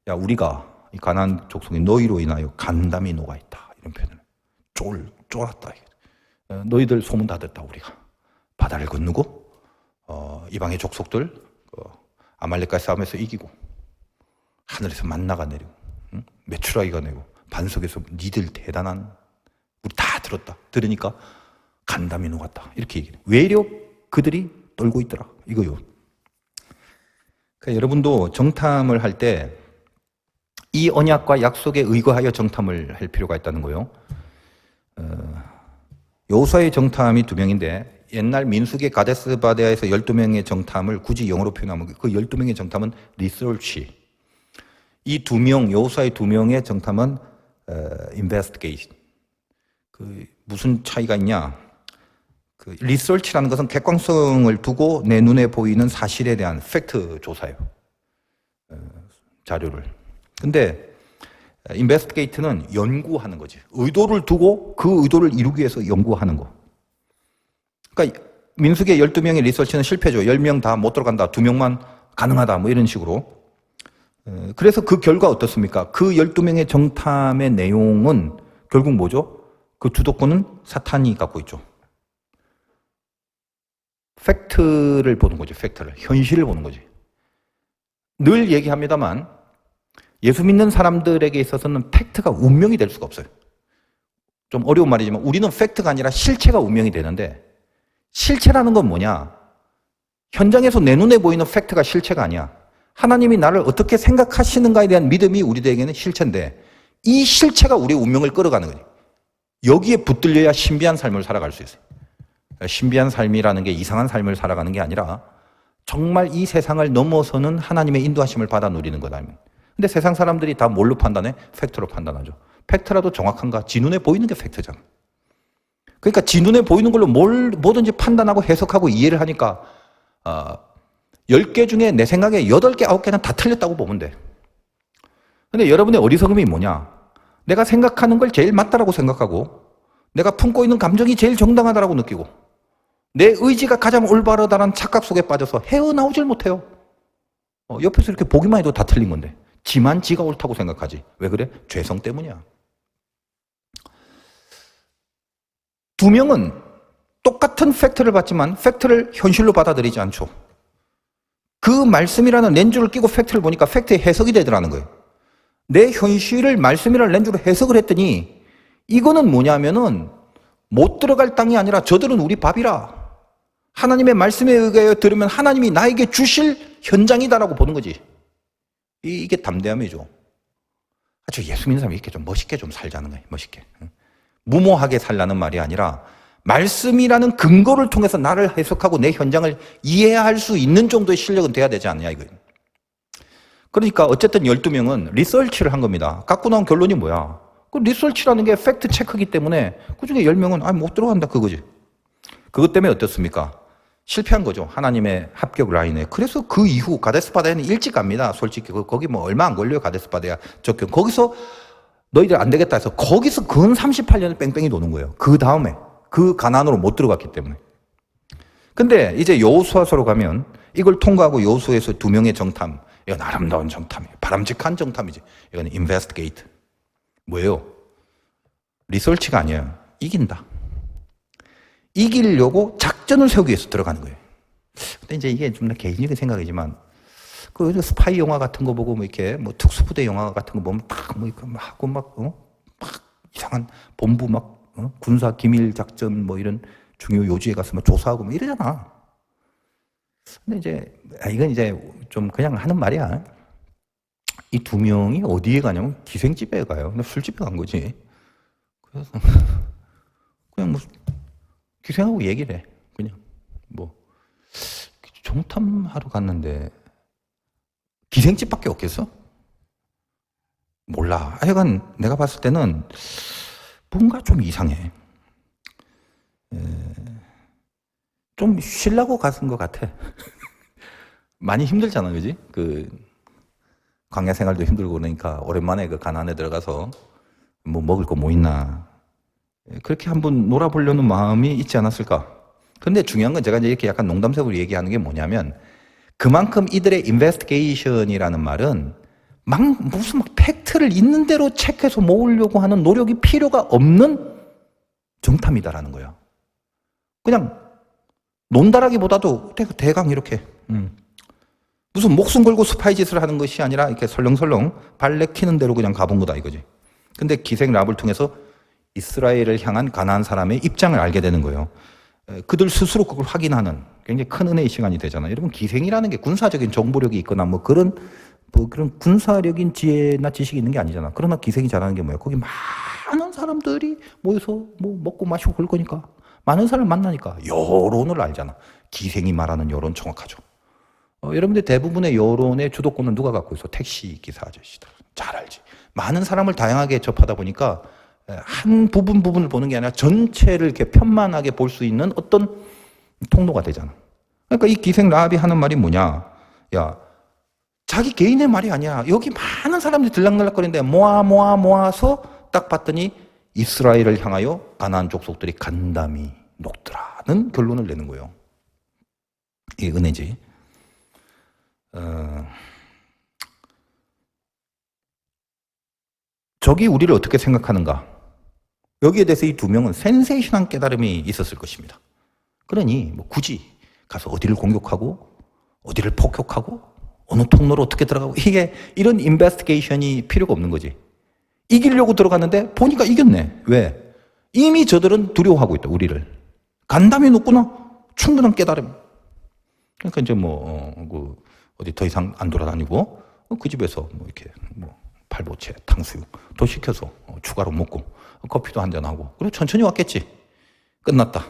야, 우리가 이 가나안 족속이 너희로 인하여 간담이 녹아있다. 이런 표현을. 쫄았다. 너희들 소문 다 듣다, 우리가. 바다를 건너고, 이방의 족속들, 아말렉과의 싸움에서 이기고, 하늘에서 만나가 내리고, 메추라기가 내고, 반석에서 니들 대단한, 우리 다 들으니까 간담이 녹았다. 이렇게 얘기해요. 외려 그들이 떨고 있더라. 이거요. 그러니까 여러분도 정탐을 할 때 이 언약과 약속에 의거하여 정탐을 할 필요가 있다는 거예요. 여호수아의 정탐이 2명인데 옛날 민수기 가데스 바네아에서 12명의 정탐을 굳이 영어로 표현하면 그 12명의 정탐은 리서치. 이 2명, 여호수아의 2명의 정탐은 investigate. 무슨 차이가 있냐? 리서치라는 것은 객관성을 두고 내 눈에 보이는 사실에 대한 팩트 조사예요. 자료를. 근데 investigate는 연구하는 거지. 의도를 두고 그 의도를 이루기 위해서 연구하는 거. 그러니까 민수기의 12명의 리서치는 실패죠. 10명 다 못 들어간다. 2명만 가능하다. 뭐 이런 식으로. 그래서 그 결과 어떻습니까? 그 12명의 정탐의 내용은 결국 뭐죠? 그 주도권은 사탄이 갖고 있죠. 팩트를 보는 거죠. 팩트를. 현실을 보는 거지. 늘 얘기합니다만 예수 믿는 사람들에게 있어서는 팩트가 운명이 될 수가 없어요. 좀 어려운 말이지만 우리는 팩트가 아니라 실체가 운명이 되는데 실체라는 건 뭐냐? 현장에서 내 눈에 보이는 팩트가 실체가 아니야. 하나님이 나를 어떻게 생각하시는가에 대한 믿음이 우리에게는 실체인데 이 실체가 우리의 운명을 끌어가는 거지. 여기에 붙들려야 신비한 삶을 살아갈 수 있어요. 신비한 삶이라는 게 이상한 삶을 살아가는 게 아니라 정말 이 세상을 넘어서는 하나님의 인도하심을 받아 누리는 거다. 근데 세상 사람들이 다 뭘로 판단해? 팩트로 판단하죠. 팩트라도 정확한가? 지 눈에 보이는 게 팩트잖아. 그러니까 지 눈에 보이는 걸로 뭐든지 판단하고 해석하고 이해를 하니까 10개 중에 내 생각에 8개, 9개는 다 틀렸다고 보면 돼. 근데 여러분의 어리석음이 뭐냐? 내가 생각하는 걸 제일 맞다라고 생각하고 내가 품고 있는 감정이 제일 정당하다라고 느끼고 내 의지가 가장 올바르다는 착각 속에 빠져서 헤어나오질 못해요. 옆에서 이렇게 보기만 해도 다 틀린 건데 지만 지가 옳다고 생각하지. 왜 그래? 죄성 때문이야. 2명은 똑같은 팩트를 받지만 팩트를 현실로 받아들이지 않죠. 그 말씀이라는 렌즈를 끼고 팩트를 보니까 팩트의 해석이 되더라는 거예요. 내 현실을 말씀이라는 렌즈로 해석을 했더니 이거는 뭐냐면은 못 들어갈 땅이 아니라 저들은 우리 밥이라. 하나님의 말씀에 의하여 들으면 하나님이 나에게 주실 현장이다라고 보는 거지. 이게 담대함이죠. 아주 예수 믿는 사람이 이렇게 좀 멋있게 좀 살자는 거예요. 멋있게. 무모하게 살라는 말이 아니라 말씀이라는 근거를 통해서 나를 해석하고 내 현장을 이해할 수 있는 정도의 실력은 돼야 되지 않냐 이거예요. 그러니까 어쨌든 12명은 리서치를 한 겁니다. 갖고 나온 결론이 뭐야? 그 리서치라는 게 팩트 체크이기 때문에 그중에 10명은 못 들어간다 그거지. 그것 때문에 어떻습니까? 실패한 거죠. 하나님의 합격 라인에. 그래서 그 이후 가데스 바네아에는 일찍 갑니다. 솔직히 거기 뭐 얼마 안 걸려요. 가데스 바네아 접경. 거기서 너희들 안 되겠다 해서 거기서 근 38년을 뺑뺑이 도는 거예요. 그 다음에 그 가나안으로 못 들어갔기 때문에. 근데 이제 여호수아서로 가면 이걸 통과하고 여호수아에서 2명의 정탐. 이건 아름다운 정탐이에요. 바람직한 정탐이지. 이건 investigate. 뭐예요? 리서치가 아니에요. 이긴다. 이기려고 작전을 세우기 위해서 들어가는 거예요. 근데 이제 이게 좀 개인적인 생각이지만, 그 스파이 영화 같은 거 보고 뭐 이렇게 뭐 특수부대 영화 같은 거 보면 막 하고 막 이상한 본부 군사 기밀 작전 뭐 이런 중요 요지에 가서 막 조사하고 뭐 이러잖아. 근데 이제 이건 이제 좀 그냥 하는 말이야. 이 2명이 어디에 가냐면 기생집에 가요. 근데 술집에 간 거지. 그래서 그냥 뭐 기생하고 얘기를 해. 그냥 뭐 정탐하러 갔는데 기생집밖에 없겠어? 몰라. 하여간 내가 봤을 때는 뭔가 좀 이상해. 좀 쉬려고 갔은 것 같아. 많이 힘들잖아, 그지? 그 광야 생활도 힘들고 그러니까 오랜만에 그 가나안에 들어가서 뭐 먹을 거 뭐 있나 그렇게 한번 놀아보려는 마음이 있지 않았을까? 근데 중요한 건 제가 이제 이렇게 약간 농담식으로 얘기하는 게 뭐냐면 그만큼 이들의 인베스티게이션이라는 말은 무슨 팩트를 있는 대로 체크해서 모으려고 하는 노력이 필요가 없는 정탐이다라는 거예요. 그냥 논다라기보다도 대강 이렇게 무슨 목숨 걸고 스파이 짓을 하는 것이 아니라 이렇게 설렁설렁 발 내키는 대로 그냥 가본 거다 이거지. 근데 기생 라합을 통해서 이스라엘을 향한 가나안 사람의 입장을 알게 되는 거예요. 그들 스스로 그걸 확인하는 굉장히 큰 은혜의 시간이 되잖아요. 여러분 기생이라는 게 군사적인 정보력이 있거나 뭐 그런 군사력인 지혜나 지식이 있는 게 아니잖아. 그러나 기생이 잘하는 게 뭐야? 거기 많은 사람들이 모여서 뭐 먹고 마시고 그럴 거니까 많은 사람을 만나니까 여론을 알잖아. 기생이 말하는 여론 정확하죠. 여러분들 대부분의 여론의 주도권은 누가 갖고 있어? 택시 기사 아저씨들. 잘 알지. 많은 사람을 다양하게 접하다 보니까 한 부분을 보는 게 아니라 전체를 이렇게 편만하게 볼 수 있는 어떤 통로가 되잖아. 그러니까 이 기생 라합이 하는 말이 뭐냐? 야, 자기 개인의 말이 아니야. 여기 많은 사람들이 들락날락거리는데 모아서 딱 봤더니 이스라엘을 향하여 가나안 족속들이 간담이 녹더라는 결론을 내는 거예요. 이게 은혜지. 적이 우리를 어떻게 생각하는가? 여기에 대해서 이 두 명은 센세이션한 깨달음이 있었을 것입니다. 그러니 뭐 굳이 가서 어디를 공격하고 어디를 폭격하고 어느 통로로 어떻게 들어가고 이게 이런 인베스티게이션이 필요가 없는 거지. 이기려고 들어갔는데 보니까 이겼네. 왜? 이미 저들은 두려워하고 있다. 우리를. 간담이 높구나. 충분한 깨달음. 그러니까 이제 어디 더 이상 안 돌아다니고 그 집에서 뭐 이렇게 뭐 팔보채, 탕수육 더 시켜서 추가로 먹고 커피도 한잔하고 그리고 천천히 왔겠지. 끝났다.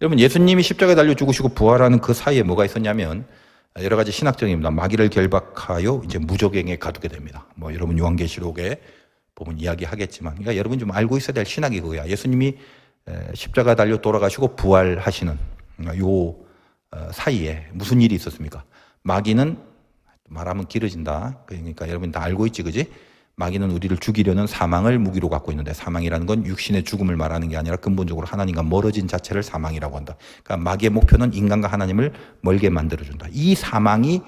여러분 예수님이 십자가에 달려 죽으시고 부활하는 그 사이에 뭐가 있었냐면 여러 가지 신학적입니다. 마귀를 결박하여 이제 무적행에 가두게 됩니다. 뭐 여러분 요한계시록에 보면 이야기하겠지만 그러니까 여러분 좀 알고 있어야 될 신학이 그거야. 예수님이 십자가에 달려 돌아가시고 부활하시는 요 사이에 무슨 일이 있었습니까? 마귀는 말하면 길어진다. 그러니까 여러분 다 알고 있지, 그지? 마귀는 우리를 죽이려는 사망을 무기로 갖고 있는데 사망이라는 건 육신의 죽음을 말하는 게 아니라 근본적으로 하나님과 멀어진 자체를 사망이라고 한다. 그러니까 마귀의 목표는 인간과 하나님을 멀게 만들어준다. 이 사망이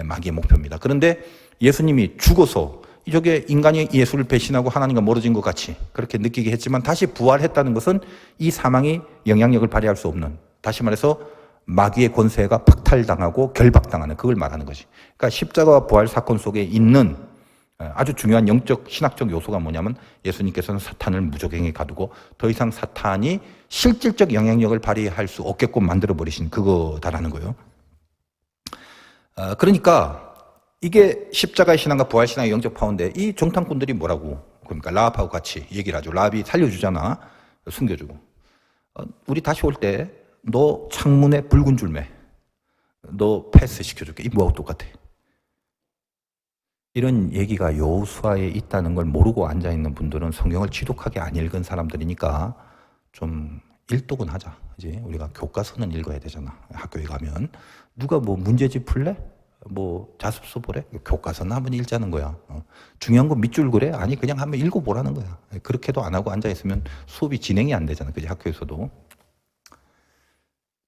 마귀의 목표입니다. 그런데 예수님이 죽어서 저게 인간이 예수를 배신하고 하나님과 멀어진 것 같이 그렇게 느끼게 했지만 다시 부활했다는 것은 이 사망이 영향력을 발휘할 수 없는, 다시 말해서 마귀의 권세가 박탈당하고 결박당하는 그걸 말하는 거지. 그러니까 십자가와 부활 사건 속에 있는 아주 중요한 영적 신학적 요소가 뭐냐면 예수님께서는 사탄을 무적행에 가두고 더 이상 사탄이 실질적 영향력을 발휘할 수 없게끔 만들어버리신 그거다라는 거예요. 그러니까 이게 십자가의 신앙과 부활 신앙의 영적 파워인데 이 정탐꾼들이 뭐라고 그러니까 라합하고 같이 얘기를 하죠. 라합이 살려주잖아. 숨겨주고. 우리 다시 올 때 너 창문에 붉은 줄 매. 너 패스 시켜줄게. 이 뭐하고 똑같아. 이런 얘기가 여호수아에 있다는 걸 모르고 앉아있는 분들은 성경을 지독하게 안 읽은 사람들이니까 좀 일독은 하자. 그지? 우리가 교과서는 읽어야 되잖아. 학교에 가면. 누가 뭐 문제집 풀래? 뭐 자습서 보래? 교과서는 한번 읽자는 거야. 중요한 건 밑줄 그래? 아니 그냥 한번 읽어보라는 거야. 그렇게도 안 하고 앉아있으면 수업이 진행이 안 되잖아. 그지? 학교에서도.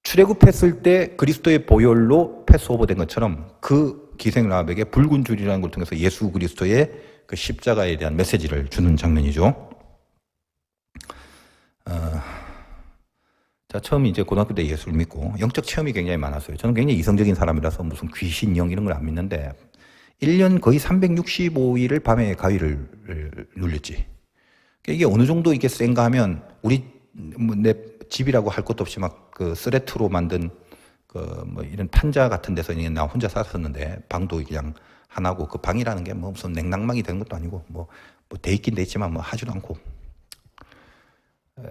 출애굽했을 때 그리스도의 보혈로 패스오버된 것처럼 그 기생 라합에게 붉은 줄이라는 걸 통해서 예수 그리스도의 그 십자가에 대한 메시지를 주는 장면이죠. 자, 처음 이제 고등학교 때 예수를 믿고 영적 체험이 굉장히 많았어요. 저는 굉장히 이성적인 사람이라서 무슨 귀신, 영 이런 걸 안 믿는데 1년 거의 365일을 밤에 가위를 눌렸지. 이게 어느 정도 이게 센가 하면 내 집이라고 할 것도 없이 막 그 스레트로 만든 뭐 이런 판자 같은 데서 나 혼자 살았었는데 방도 그냥 하나고 그 방이라는 게 뭐 무슨 냉난방이 되는 것도 아니고 뭐 돼 있긴 돼 있지만 뭐 하지도 않고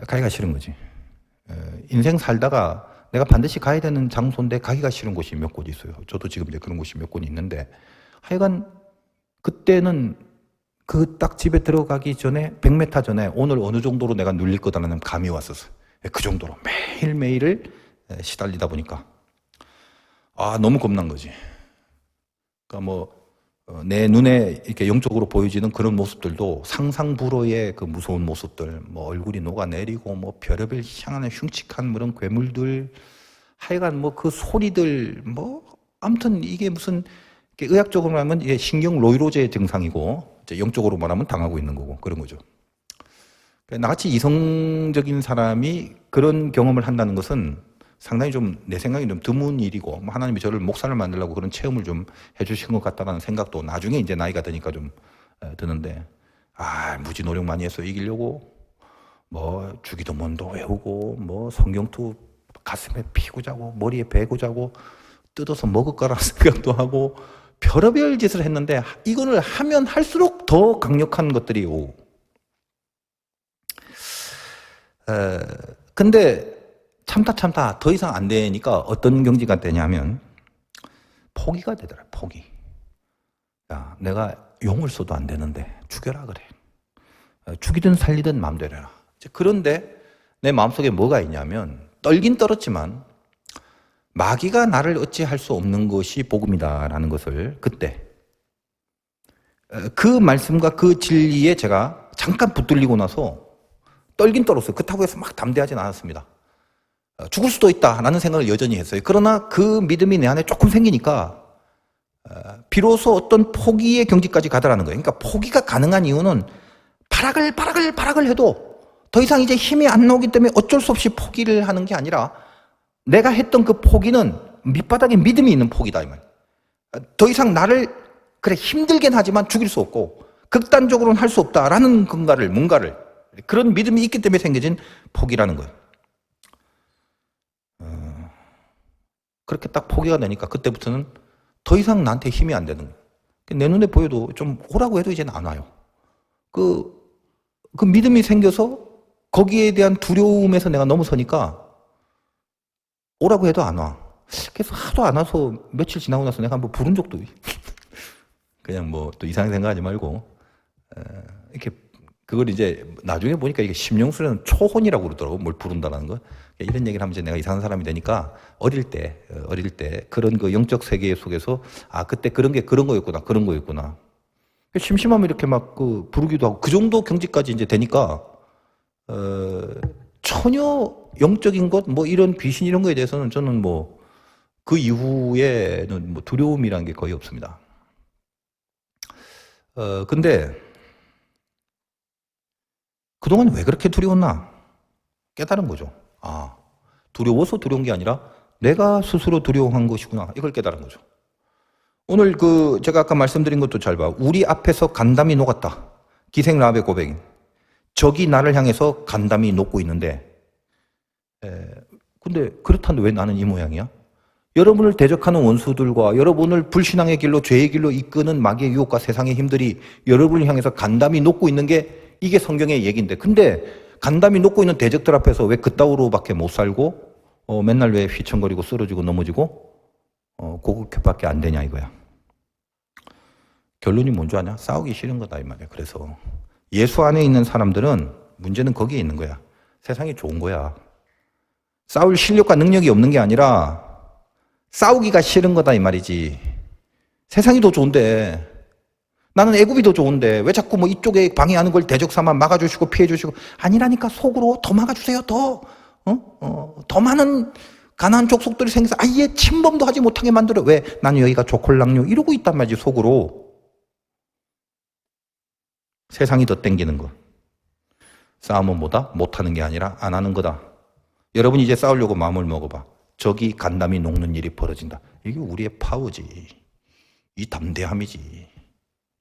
가기가 싫은 거지. 인생 살다가 내가 반드시 가야 되는 장소인데 가기가 싫은 곳이 몇 곳 있어요. 저도 지금 이제 그런 곳이 몇 곳 있는데 하여간 그때는 그 딱 집에 들어가기 전에 100m 전에 오늘 어느 정도로 내가 눌릴 거다라는 감이 왔었어요. 그 정도로 매일매일을 시달리다 보니까 너무 겁난 거지. 그러니까 뭐 내 눈에 이렇게 영적으로 보여지는 그런 모습들도 상상 불허의 그 무서운 모습들, 뭐 얼굴이 녹아내리고 뭐 별의별 희한한 흉측한 그런 괴물들, 하여간 뭐 그 소리들, 뭐 아무튼 이게 무슨 의학적으로 말하면 이게 신경 노이로제 증상이고 이제 영적으로 말하면 당하고 있는 거고 그런 거죠. 나같이 이성적인 사람이 그런 경험을 한다는 것은 상당히 좀 내 생각에 좀 드문 일이고 뭐 하나님이 저를 목사를 만들려고 그런 체험을 좀 해주신 것 같다는 생각도 나중에 이제 나이가 드니까 좀 드는데 무지 노력 많이 해서 이기려고 뭐 주기도문도 외우고 뭐 성경도 가슴에 피고 자고 머리에 베고 자고 뜯어서 먹을 거라는 생각도 하고 별의별 짓을 했는데 이거를 하면 할수록 더 강력한 것들이 오고 근데 참다 더 이상 안 되니까 어떤 경지가 되냐면 포기가 되더라. 포기. 야, 내가 용을 써도 안 되는데 죽여라 그래. 죽이든 살리든 마음대로 해라. 그런데 내 마음속에 뭐가 있냐면 떨긴 떨었지만 마귀가 나를 어찌할 수 없는 것이 복음이다라는 것을 그때 그 말씀과 그 진리에 제가 잠깐 붙들리고 나서 떨긴 떨었어요. 그렇다고 해서 막 담대하진 않았습니다. 죽을 수도 있다라는 생각을 여전히 했어요. 그러나 그 믿음이 내 안에 조금 생기니까 비로소 어떤 포기의 경지까지 가더라는 거예요. 그러니까 포기가 가능한 이유는 발악을 해도 더 이상 이제 힘이 안 나오기 때문에 어쩔 수 없이 포기를 하는 게 아니라 내가 했던 그 포기는 밑바닥에 믿음이 있는 포기다 이 말. 더 이상 나를 그래 힘들긴 하지만 죽일 수 없고 극단적으로는 할 수 없다라는 뭔가를 그런 믿음이 있기 때문에 생겨진 포기라는 거예요. 그렇게 딱 포기가 되니까 그때부터는 더 이상 나한테 힘이 안 되는 거예요. 내 눈에 보여도 좀 오라고 해도 이제는 안 와요. 그 믿음이 생겨서 거기에 대한 두려움에서 내가 넘어서니까 오라고 해도 안 와. 그래서 하도 안 와서 며칠 지나고 나서 내가 한번 부른 적도 그냥 뭐 또 이상하게 생각하지 말고 이렇게 그걸 이제 나중에 보니까 이게 심령술에는 초혼이라고 그러더라고. 뭘 부른다는 거. 이런 얘기를 하면 이제 내가 이상한 사람이 되니까 어릴 때 그런 그 영적 세계 속에서 그때 그런 거였구나. 심심하면 이렇게 막 부르기도 하고 그 정도 경지까지 이제 되니까 전혀 영적인 것 뭐 이런 귀신 이런 거에 대해서는 저는 뭐 그 이후에는 뭐 두려움이라는 게 거의 없습니다. 근데 그동안 왜 그렇게 두려웠나? 깨달은 거죠. 두려워서 두려운 게 아니라 내가 스스로 두려워한 것이구나. 이걸 깨달은 거죠. 오늘 제가 아까 말씀드린 것도 잘 봐. 우리 앞에서 간담이 녹았다. 기생 라합의 고백. 적이 나를 향해서 간담이 녹고 있는데, 근데 그렇다는데 왜 나는 이 모양이야? 여러분을 대적하는 원수들과 여러분을 불신앙의 길로 죄의 길로 이끄는 마귀의 유혹과 세상의 힘들이 여러분을 향해서 간담이 녹고 있는 게 이게 성경의 얘기인데 근데 간담이 녹고 있는 대적들 앞에서 왜 그따위로밖에 못 살고 맨날 왜 휘청거리고 쓰러지고 넘어지고 그것밖에 안 되냐 이거야. 결론이 뭔지 아냐? 싸우기 싫은 거다 이 말이야. 그래서 예수 안에 있는 사람들은 문제는 거기에 있는 거야. 세상이 좋은 거야. 싸울 실력과 능력이 없는 게 아니라 싸우기가 싫은 거다 이 말이지. 세상이 더 좋은데 나는 애굽이 더 좋은데 왜 자꾸 뭐 이쪽에 방해하는 걸 대적 삼아 막아주시고 피해주시고 아니라니까. 속으로 더 막아주세요. 더 많은 가나안 족속들이 생겨서 아예 침범도 하지 못하게 만들어. 왜? 나는 여기가 조콜랑요 이러고 있단 말이지. 속으로. 세상이 더 땡기는 거. 싸움은 뭐다? 못하는 게 아니라 안 하는 거다. 여러분이 이제 싸우려고 마음을 먹어봐. 적이 간담이 녹는 일이 벌어진다. 이게 우리의 파워지. 이 담대함이지.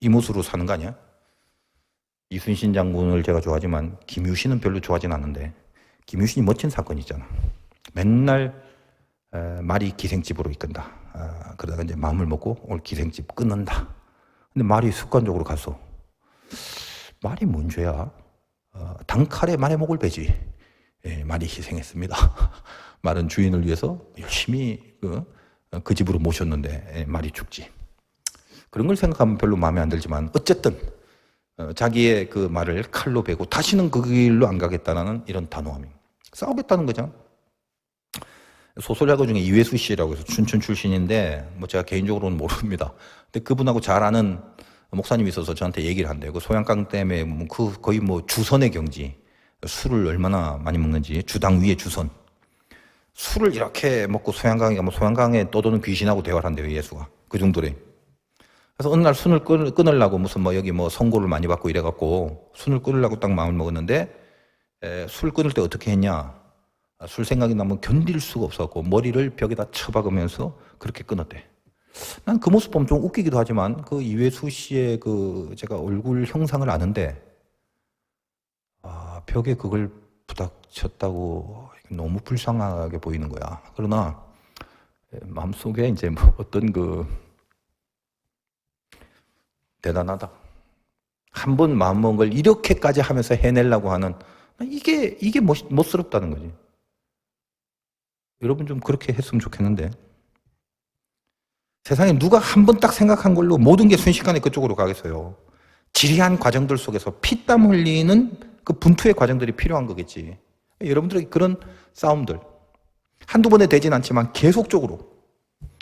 이 모습으로 사는 거 아니야? 이순신 장군을 제가 좋아하지만 김유신은 별로 좋아하진 않는데 김유신이 멋진 사건이 있잖아. 맨날 말이 기생집으로 이끈다. 그러다가 이제 마음을 먹고 오늘 기생집 끊는다. 근데 말이 습관적으로 갔어. 말이 뭔 죄야? 단칼에 말의 목을 베지. 말이 희생했습니다. 말은 주인을 위해서 열심히 그 집으로 모셨는데 말이 죽지. 그런 걸 생각하면 별로 마음에 안 들지만 어쨌든 자기의 그 말을 칼로 베고 다시는 그 길로 안 가겠다는 이런 단호함이 싸우겠다는 거죠. 소설작가 중에 이회수 씨라고 해서 춘천 출신인데 뭐 제가 개인적으로는 모릅니다. 근데 그분하고 잘 아는 목사님이 있어서 저한테 얘기를 한대요. 그 소양강 때문에 거의 뭐 주선의 경지, 술을 얼마나 많이 먹는지 주당 위에 주선. 술을 이렇게 먹고 소양강에 떠도는 귀신하고 대화를 한대요, 예수가. 그 정도래. 그래서 어느 날 순을 끊으려고 무슨 여기 선고를 많이 받고 이래갖고 순을 끊으려고 딱 마음을 먹었는데 술 끊을 때 어떻게 했냐? 술 생각이 나면 견딜 수가 없었고 머리를 벽에다 쳐박으면서 그렇게 끊었대. 난 그 모습 보면 좀 웃기기도 하지만 그 이회수 씨의 제가 얼굴 형상을 아는데 벽에 그걸 부닥쳤다고 너무 불쌍하게 보이는 거야. 그러나 마음속에 이제 어떤 대단하다. 한 번 마음먹은 걸 이렇게까지 하면서 해내려고 하는 이게 멋스럽다는 거지. 여러분 좀 그렇게 했으면 좋겠는데. 세상에 누가 한 번 딱 생각한 걸로 모든 게 순식간에 그쪽으로 가겠어요. 지리한 과정들 속에서 피땀 흘리는 그 분투의 과정들이 필요한 거겠지. 여러분들에게 그런 싸움들 한두 번에 되진 않지만 계속적으로.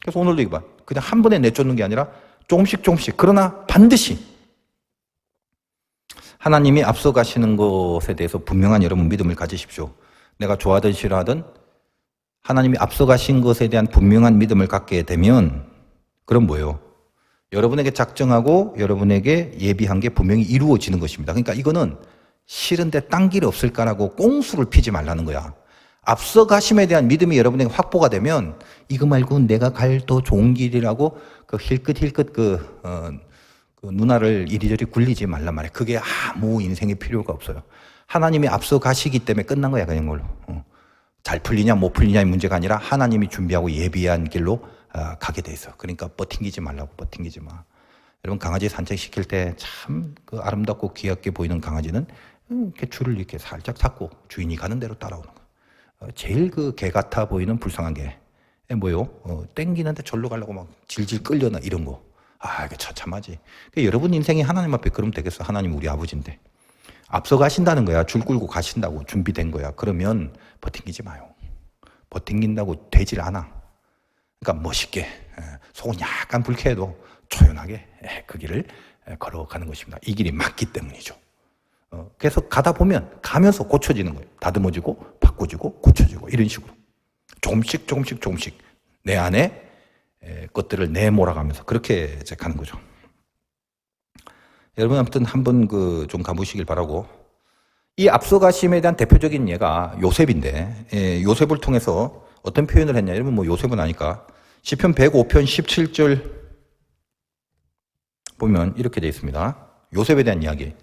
그래서 오늘도 이거 봐. 그냥 한 번에 내쫓는 게 아니라 조금씩 그러나 반드시 하나님이 앞서가시는 것에 대해서 분명한 여러분 믿음을 가지십시오. 내가 좋아하든 싫어하든 하나님이 앞서가신 것에 대한 분명한 믿음을 갖게 되면 그럼 뭐예요? 여러분에게 작정하고 여러분에게 예비한 게 분명히 이루어지는 것입니다. 그러니까 이거는 싫은데 딴 길 없을까라고 꽁수를 피지 말라는 거야. 앞서가심에 대한 믿음이 여러분에게 확보가 되면 이거 말고 내가 갈 더 좋은 길이라고 힐끗 누나를 이리저리 굴리지 말란 말이야. 그게 아무 인생에 필요가 없어요. 하나님이 앞서가시기 때문에 끝난 거야, 그냥 걸로. 잘 풀리냐 못 풀리냐의 문제가 아니라 하나님이 준비하고 예비한 길로 가게 돼 있어. 그러니까 버팅기지 말라고. 버팅기지 마. 여러분 강아지 산책시킬 때 참 아름답고 귀엽게 보이는 강아지는 이렇게 줄을 이렇게 살짝 잡고 주인이 가는 대로 따라오는 거. 제일 개 같아 보이는 불쌍한 게 뭐요? 땡기는데 절로 가려고 막 질질 끌려나 이런 거. 이게 처참하지. 그러니까 여러분 인생이 하나님 앞에 그러면 되겠어. 하나님 우리 아버지인데. 앞서 가신다는 거야. 줄 끌고 가신다고 준비된 거야. 그러면 버팅기지 마요. 버팅긴다고 되질 않아. 그러니까 멋있게 속은 약간 불쾌해도 조용하게 그 길을 걸어가는 것입니다. 이 길이 맞기 때문이죠. 그래서 가다 보면 가면서 고쳐지는 거예요. 다듬어지고 바꿔지고 고쳐지고 이런 식으로 조금씩 내 안에 것들을 내몰아가면서 그렇게 이제 가는 거죠. 여러분 아무튼 한번 좀 가보시길 바라고. 이 앞서가심에 대한 대표적인 예가 요셉인데 요셉을 통해서 어떤 표현을 했냐. 여러분 요셉은 아니까 시편 105편 17절 보면 이렇게 되어 있습니다. 요셉에 대한 이야기.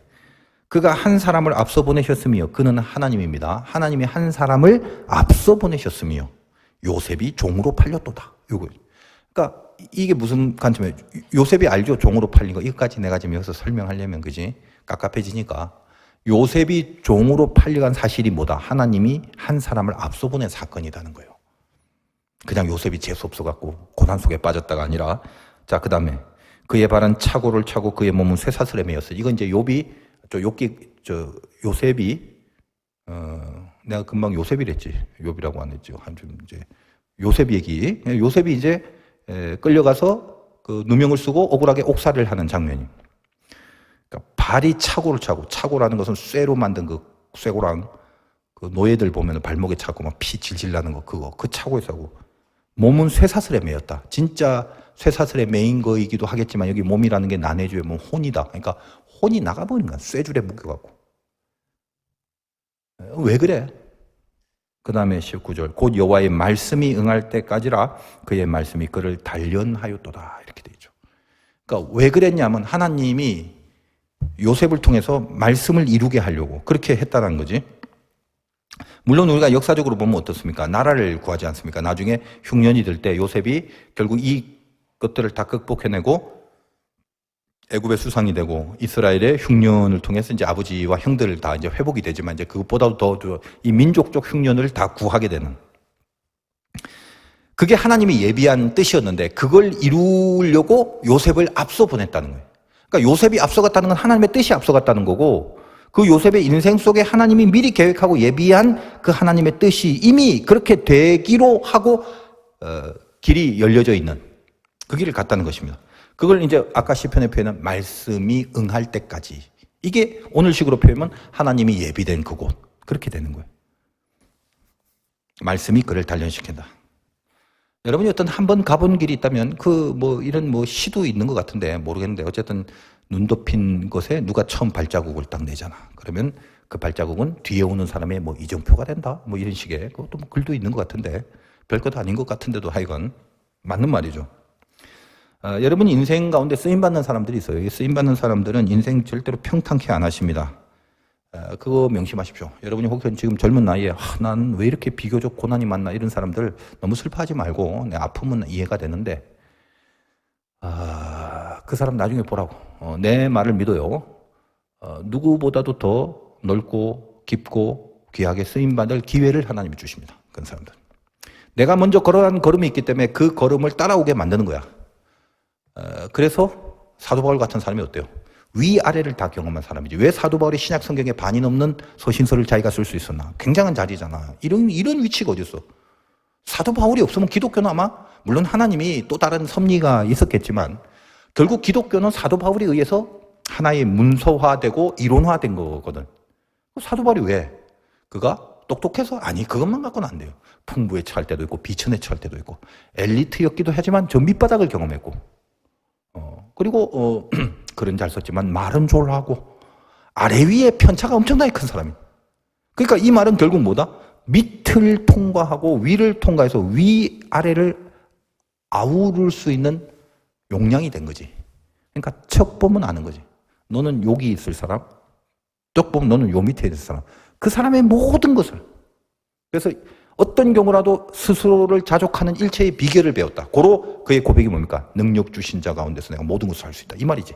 그가 한 사람을 앞서 보내셨으며 그는 하나님입니다. 하나님이 한 사람을 앞서 보내셨으며 요셉이 종으로 팔렸도다. 요거. 그러니까 이게 무슨 관점이에요? 요셉이 알죠? 종으로 팔린 거. 이것까지 내가 지금 여기서 설명하려면 그지? 깝깝해지니까. 요셉이 종으로 팔려간 사실이 뭐다? 하나님이 한 사람을 앞서 보낸 사건이라는 거예요. 그냥 요셉이 재수 없어갖고 고난 속에 빠졌다가 아니라. 자, 그 다음에 그의 발은 차고를 차고 그의 몸은 쇠사슬에 매였어요. 이건 이제 요셉이 내가 금방 요셉이랬지. 욥이라고 안 했죠. 한좀 이제 요셉 얘기. 요셉이 이제 끌려가서 그 누명을 쓰고 억울하게 옥살이를 하는 장면이. 그러니까 발이 차고를 차고, 차고라는 것은 쇠로 만든 그 쇠고랑 그 노예들 보면 발목에 차고 막 피 질질 나는 거 그거 그 차고에 차고 몸은 쇠사슬에 매였다. 진짜 쇠사슬에 매인 거이기도 하겠지만 여기 몸이라는 게 난해주의 몸 혼이다. 그러니까 혼이 나가버린 거야. 쇠줄에 묶여갖고. 왜 그래? 그 다음에 19절 곧 여호와의 말씀이 응할 때까지라 그의 말씀이 그를 단련하였도다. 이렇게 돼 있죠. 그러니까 왜 그랬냐면 하나님이 요셉을 통해서 말씀을 이루게 하려고 그렇게 했다는 거지. 물론 우리가 역사적으로 보면 어떻습니까? 나라를 구하지 않습니까? 나중에 흉년이 들 때 요셉이 결국 이 것들을 다 극복해내고 애굽의 수상이 되고 이스라엘의 흉년을 통해서 이제 아버지와 형들을 다 이제 회복이 되지만 이제 그것보다도 더 이 민족적 흉년을 다 구하게 되는, 그게 하나님이 예비한 뜻이었는데 그걸 이루려고 요셉을 앞서 보냈다는 거예요. 그러니까 요셉이 앞서갔다는 건 하나님의 뜻이 앞서갔다는 거고, 그 요셉의 인생 속에 하나님이 미리 계획하고 예비한 그 하나님의 뜻이 이미 그렇게 되기로 하고 길이 열려져 있는 그 길을 갔다는 것입니다. 그걸 이제 아까 시편의 표현은 말씀이 응할 때까지, 이게 오늘식으로 표현하면 하나님이 예비된 그곳, 그렇게 되는 거예요. 말씀이 그를 단련시킨다. 여러분이 어떤 한 번 가본 길이 있다면 이런 시도 있는 것 같은데 모르겠는데, 어쨌든 눈 덮인 곳에 누가 처음 발자국을 딱 내잖아. 그러면 그 발자국은 뒤에 오는 사람의 이정표가 된다. 이런 식의 그것도 글도 있는 것 같은데 별것도 아닌 것 같은데도 하여간 맞는 말이죠. 여러분 인생 가운데 쓰임받는 사람들이 있어요. 쓰임받는 사람들은 인생 절대로 평탄케 안 하십니다. 그거 명심하십시오. 여러분이 혹시 지금 젊은 나이에 난 왜 이렇게 비교적 고난이 많나, 이런 사람들 너무 슬퍼하지 말고, 내 아픔은 이해가 되는데 그 사람 나중에 보라고. 내 말을 믿어요. 누구보다도 더 넓고 깊고 귀하게 쓰임받을 기회를 하나님이 주십니다. 그런 사람들. 내가 먼저 걸어간 걸음이 있기 때문에 그 걸음을 따라오게 만드는 거야. 그래서 사도 바울 같은 사람이 어때요? 위아래를 다 경험한 사람이지. 왜 사도 바울이 신약 성경에 반이 넘는 서신서를 자기가 쓸 수 있었나? 굉장한 자리잖아. 이런 위치가 어디 있어? 사도 바울이 없으면 기독교는 아마, 물론 하나님이 또 다른 섭리가 있었겠지만 결국 기독교는 사도 바울에 의해서 하나의 문서화되고 이론화된 거거든. 사도 바울이 왜? 그가 똑똑해서? 아니, 그것만 갖고는 안 돼요. 풍부에 처할 때도 있고 비천에 처할 때도 있고 엘리트였기도 하지만 저 밑바닥을 경험했고, 그리고 글은 잘 썼지만 말은 졸하고 아래 위에 편차가 엄청나게 큰 사람이. 그러니까 이 말은 결국 뭐다? 밑을 통과하고 위를 통과해서 위아래를 아우를 수 있는 용량이 된 거지. 그러니까 척 보면 아는 거지. 너는 여기 있을 사람, 쪽 보면 너는 요 밑에 있을 사람. 그 사람의 모든 것을. 그래서 어떤 경우라도 스스로를 자족하는 일체의 비결을 배웠다. 고로 그의 고백이 뭡니까? 능력 주신 자 가운데서 내가 모든 것을 할 수 있다. 이 말이지.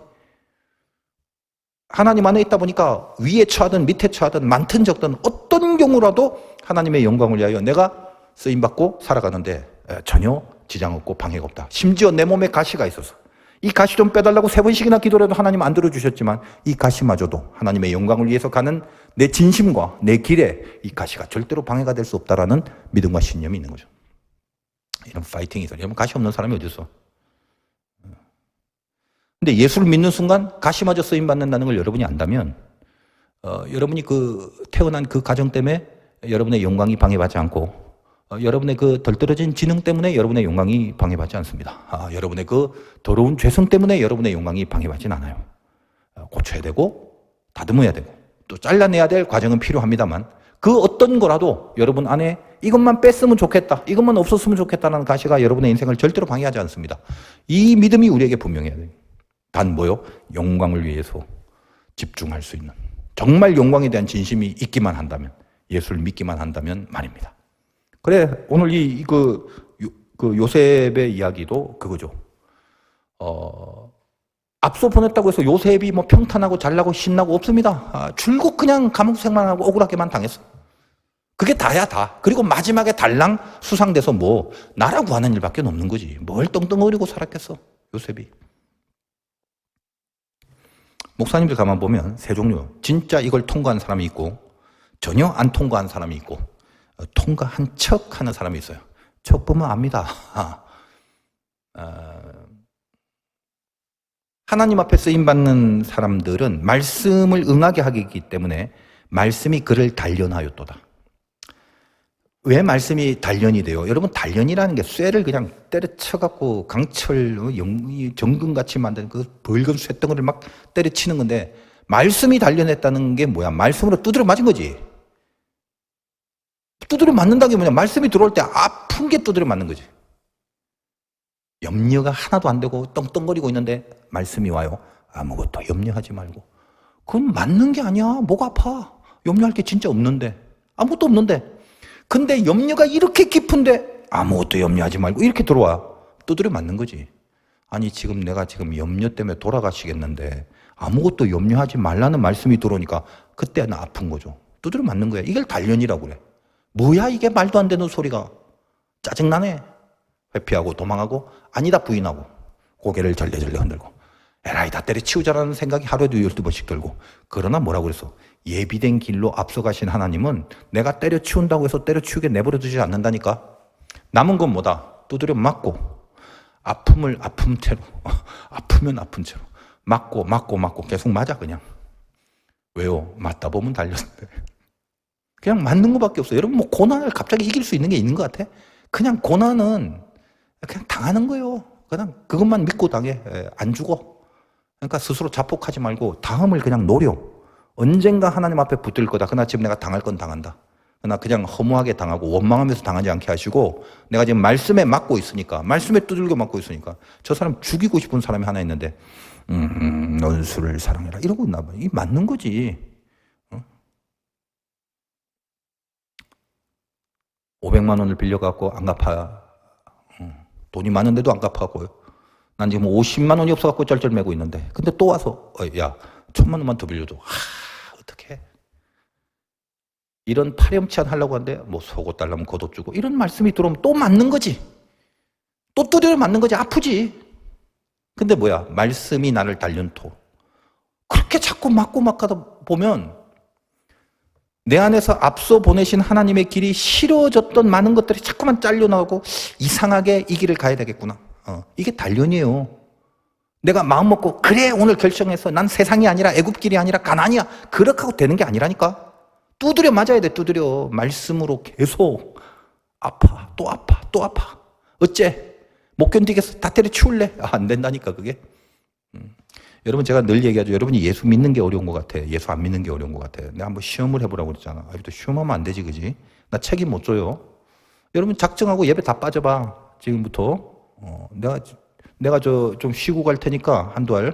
하나님 안에 있다 보니까 위에 처하든 밑에 처하든 많든 적든 어떤 경우라도 하나님의 영광을 위하여 내가 쓰임받고 살아가는데 전혀 지장 없고 방해가 없다. 심지어 내 몸에 가시가 있어서 이 가시 좀 빼달라고 3번씩이나 기도해도 하나님 안 들어주셨지만 이 가시마저도 하나님의 영광을 위해서 가는 내 진심과 내 길에 이 가시가 절대로 방해가 될 수 없다라는 믿음과 신념이 있는 거죠. 이런 파이팅이 있어요. 여러분 가시 없는 사람이 어디 있어? 근데 예수를 믿는 순간 가시마저 쓰임받는다는 걸 여러분이 안다면 여러분이 태어난 그 가정 때문에 여러분의 영광이 방해받지 않고 여러분의 그 덜떨어진 지능 때문에 여러분의 영광이 방해받지 않습니다. 여러분의 그 더러운 죄성 때문에 여러분의 영광이 방해받지는 않아요. 고쳐야 되고 다듬어야 되고 또 잘라내야 될 과정은 필요합니다만 그 어떤 거라도 여러분 안에 이것만 뺐으면 좋겠다, 이것만 없었으면 좋겠다는 가시가 여러분의 인생을 절대로 방해하지 않습니다. 이 믿음이 우리에게 분명해야 돼요. 단 뭐요? 영광을 위해서 집중할 수 있는, 정말 영광에 대한 진심이 있기만 한다면, 예수를 믿기만 한다면 말입니다. 그래, 오늘 요셉의 이야기도 그거죠. 앞서 보냈다고 해서 요셉이 평탄하고 잘나고 신나고 없습니다. 줄곧 그냥 감옥 생활하고 억울하게만 당했어. 그게 다야, 다. 그리고 마지막에 달랑 수상돼서 나라 구하는 일밖에 없는 거지. 뭘 떵떵거리고 살았겠어, 요셉이. 목사님들 가만 보면 세 종류. 진짜 이걸 통과한 사람이 있고, 전혀 안 통과한 사람이 있고, 통과한 척 하는 사람이 있어요. 척 보면 압니다. 하나님 앞에 쓰임받는 사람들은 말씀을 응하게 하기 때문에 말씀이 그를 단련하였도다. 왜 말씀이 단련이 돼요? 여러분, 단련이라는 게 쇠를 그냥 때려쳐갖고 강철, 정금같이 만든 그 붉은 쇠덩어리를 막 때려치는 건데, 말씀이 단련했다는 게 뭐야? 말씀으로 두드려 맞은 거지. 두드려 맞는다는 게 뭐냐? 말씀이 들어올 때 아픈 게 두드려 맞는 거지. 염려가 하나도 안 되고 떵떵거리고 있는데 말씀이 와요. 아무것도 염려하지 말고. 그건 맞는 게 아니야. 뭐가 아파? 염려할 게 진짜 없는데. 아무것도 없는데. 근데 염려가 이렇게 깊은데 아무것도 염려하지 말고 이렇게 들어와. 두드려 맞는 거지. 아니 지금 내가 지금 염려 때문에 돌아가시겠는데 아무것도 염려하지 말라는 말씀이 들어오니까 그때는 아픈 거죠. 두드려 맞는 거야. 이걸 단련이라고 그래. 뭐야 이게 말도 안 되는 소리가. 짜증나네. 회피하고 도망하고 아니다 부인하고 고개를 절레절레 흔들고 에라이 다 때려치우자라는 생각이 하루에도 12번씩 들고. 그러나 뭐라고 그랬어? 예비된 길로 앞서가신 하나님은 내가 때려치운다고 해서 때려치우게 내버려 두지 않는다니까. 남은 건 뭐다? 두드려 맞고 아픔을 아픔 채로 아프면 아픈 채로 맞고 계속 맞아 그냥. 왜요? 맞다 보면 달렸는데 그냥 맞는 것밖에 없어요. 여러분 뭐 고난을 갑자기 이길 수 있는 게 있는 것 같아? 그냥 고난은 그냥 당하는 거예요. 그냥 그것만 믿고 당해. 안 죽어. 그러니까 스스로 자폭하지 말고 다음을 그냥 노려. 언젠가 하나님 앞에 붙을 거다. 그러나 지금 내가 당할 건 당한다. 그러나 그냥 허무하게 당하고 원망하면서 당하지 않게 하시고, 내가 지금 말씀에 맞고 있으니까, 말씀에 두들겨 맞고 있으니까 저 사람 죽이고 싶은 사람이 하나 있는데 넌 술을 사랑해라 이러고 있나 봐. 이게 맞는 거지. 500만 원을 빌려갖고 안 갚아. 돈이 많은데도 안 갚아고요. 난 지금 50만 원이 없어갖고 쩔쩔매고 있는데, 근데 또 와서 야 1000만 원만 더 빌려줘. 어떡해. 이런 파렴치한 하려고 하는데 뭐 속옷 달라면 겉옷 주고 이런 말씀이 들어오면 또 맞는 거지. 또 두드려 맞는 거지. 아프지. 근데 뭐야, 말씀이 나를 단련토. 그렇게 자꾸 맞고 막하다 보면 내 안에서 앞서 보내신 하나님의 길이 싫어졌던 많은 것들이 자꾸만 잘려나오고 이상하게 이 길을 가야 되겠구나. 이게 단련이에요. 내가 마음 먹고 그래 오늘 결정해서 난 세상이 아니라 애굽길이 아니라 가나안이야 그렇게 하고 되는 게 아니라니까. 두드려 맞아야 돼. 두드려. 말씀으로 계속. 아파 또 아파 또 아파. 어째 못 견디겠어. 다 때려치울래. 안 된다니까 그게. 여러분 제가 늘 얘기하죠. 여러분이 예수 믿는 게 어려운 것 같아. 예수 안 믿는 게 어려운 것 같아. 내가 한번 시험을 해보라고 그랬잖아. 아직도 시험하면 안 되지 그지? 나 책임 못 져요. 여러분 작정하고 예배 다 빠져봐. 지금부터. 내가 좀 쉬고 갈 테니까 한두 알.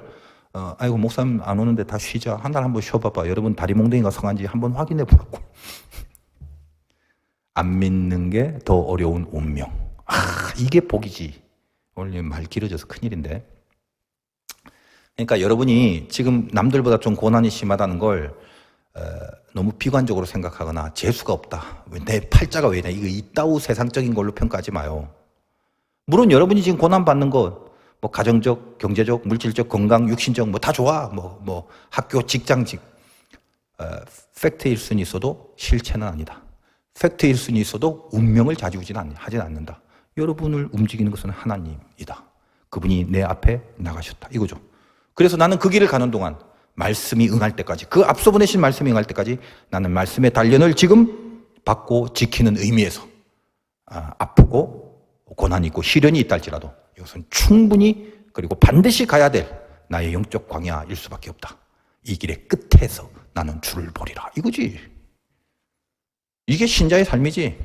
아이고 목사님 안 오는데 다 쉬자. 한 달 한번 쉬어봐봐. 여러분 다리 몽둥이가 성한지 한번 확인해 보라고. 안 믿는 게 더 어려운 운명. 이게 복이지. 오늘 말 길어져서 큰일인데. 그러니까 여러분이 지금 남들보다 좀 고난이 심하다는 걸 너무 비관적으로 생각하거나 재수가 없다. 내 팔자가 왜 이래. 이거 이따우 세상적인 걸로 평가하지 마요. 물론 여러분이 지금 고난받는 것, 뭐 가정적, 경제적, 물질적, 건강, 육신적 뭐 다 좋아. 뭐 학교, 직장직. 팩트일 수는 있어도 실체는 아니다. 팩트일 수는 있어도 운명을 좌지우지는 하진 않는다. 여러분을 움직이는 것은 하나님이다. 그분이 내 앞에 나가셨다. 이거죠. 그래서 나는 그 길을 가는 동안 말씀이 응할 때까지, 그 앞서 보내신 말씀이 응할 때까지 나는 말씀의 단련을 지금 받고 지키는 의미에서 아프고 고난이 있고 시련이 있다 할지라도 이것은 충분히 그리고 반드시 가야 될 나의 영적 광야일 수밖에 없다. 이 길의 끝에서 나는 주를 보리라. 이거지. 이게 신자의 삶이지.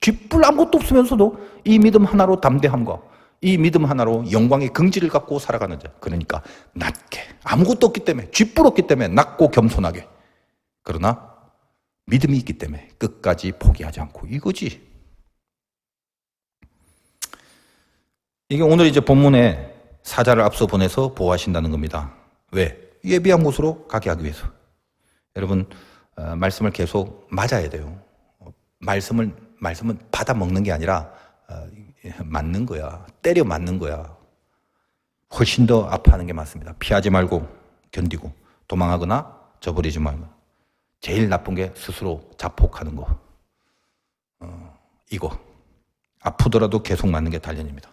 뒷불 아무것도 없으면서도 이 믿음 하나로 담대함과 이 믿음 하나로 영광의 긍지를 갖고 살아가는 자. 그러니까 낮게, 아무것도 없기 때문에, 뒷불 없기 때문에 낮고 겸손하게, 그러나 믿음이 있기 때문에 끝까지 포기하지 않고, 이거지. 이게 오늘 이제 본문에 사자를 앞서 보내서 보호하신다는 겁니다. 왜? 예비한 곳으로 가게 하기 위해서. 여러분 말씀을 계속 맞아야 돼요. 말씀은 받아 먹는 게 아니라 맞는 거야. 때려 맞는 거야. 훨씬 더 아파하는 게 맞습니다. 피하지 말고 견디고 도망하거나 저버리지 말고. 제일 나쁜 게 스스로 자폭하는 거. 이거 아프더라도 계속 맞는 게 단련입니다.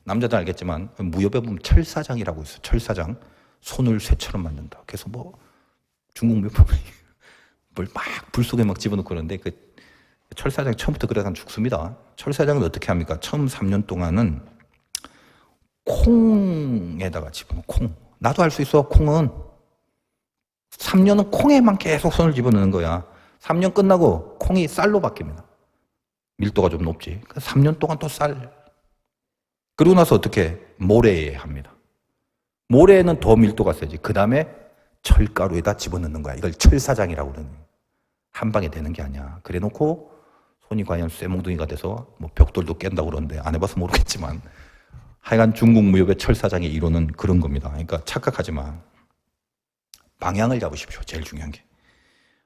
남자도 알겠지만 무협에 보면 철사장이라고 있어요. 철사장. 손을 쇠처럼 만든다. 그래서 뭐 중국 묘법을 뭘 막 불 속에 막 집어넣고 그러는데 그 철사장 처음부터 그래서 죽습니다. 철사장은 어떻게 합니까? 처음 3년 동안은 콩에다가 집어넣어. 콩. 나도 알 수 있어. 콩은 3년은 콩에만 계속 손을 집어넣는 거야. 3년 끝나고 콩이 쌀로 바뀝니다. 밀도가 좀 높지. 3년 동안 또 쌀. 그러고 나서 어떻게 모래에 합니다. 모래에는 더 밀도가 세지. 그 다음에 철가루에다 집어넣는 거야. 이걸 철사장이라고 그러는 거야. 한 방에 되는 게 아니야. 그래 놓고 손이 과연 쇠몽둥이가 돼서 뭐 벽돌도 깬다고 그러는데 안 해봐서 모르겠지만 하여간 중국 무협의 철사장의 이론은 그런 겁니다. 그러니까 착각하지 마. 방향을 잡으십시오. 제일 중요한 게.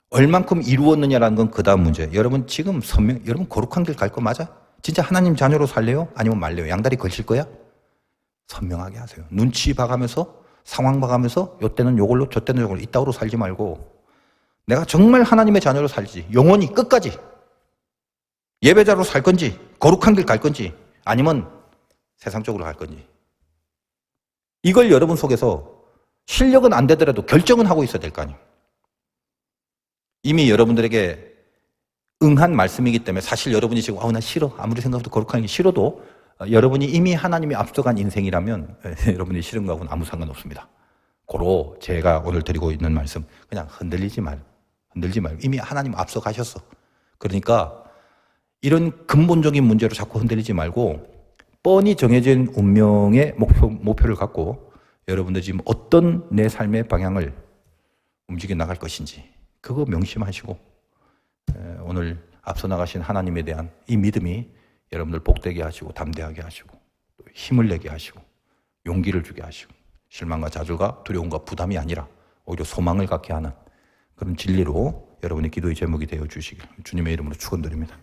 얼만큼 이루었느냐라는 건 그 다음 문제. 여러분 지금 여러분 거룩한 길 갈 거 맞아? 진짜 하나님 자녀로 살래요? 아니면 말래요? 양다리 걸칠 거야? 선명하게 하세요. 눈치 봐가면서 상황 봐가면서 요때는 요걸로 저때는 요걸로 이따구로 살지 말고 내가 정말 하나님의 자녀로 살지 영원히 끝까지 예배자로 살 건지 거룩한 길 갈 건지 아니면 세상 쪽으로 갈 건지 이걸 여러분 속에서 실력은 안 되더라도 결정은 하고 있어야 될 거 아니에요. 이미 여러분들에게 응한 말씀이기 때문에 사실 여러분이 지금 나 싫어 아무리 생각해도 거룩한 게 싫어도 여러분이 이미 하나님이 앞서간 인생이라면 여러분이 싫은 거하고는 아무 상관없습니다. 고로 제가 오늘 드리고 있는 말씀 그냥 흔들리지 말고 이미 하나님 앞서 가셨어. 그러니까 이런 근본적인 문제로 자꾸 흔들리지 말고 뻔히 정해진 운명의 목표를 갖고 여러분들 지금 어떤 내 삶의 방향을 움직여 나갈 것인지 그거 명심하시고 오늘 앞서 나가신 하나님에 대한 이 믿음이 여러분들 복되게 하시고 담대하게 하시고 또 힘을 내게 하시고 용기를 주게 하시고 실망과 좌절과 두려움과 부담이 아니라 오히려 소망을 갖게 하는 그런 진리로 여러분의 기도의 제목이 되어 주시길 주님의 이름으로 축원드립니다.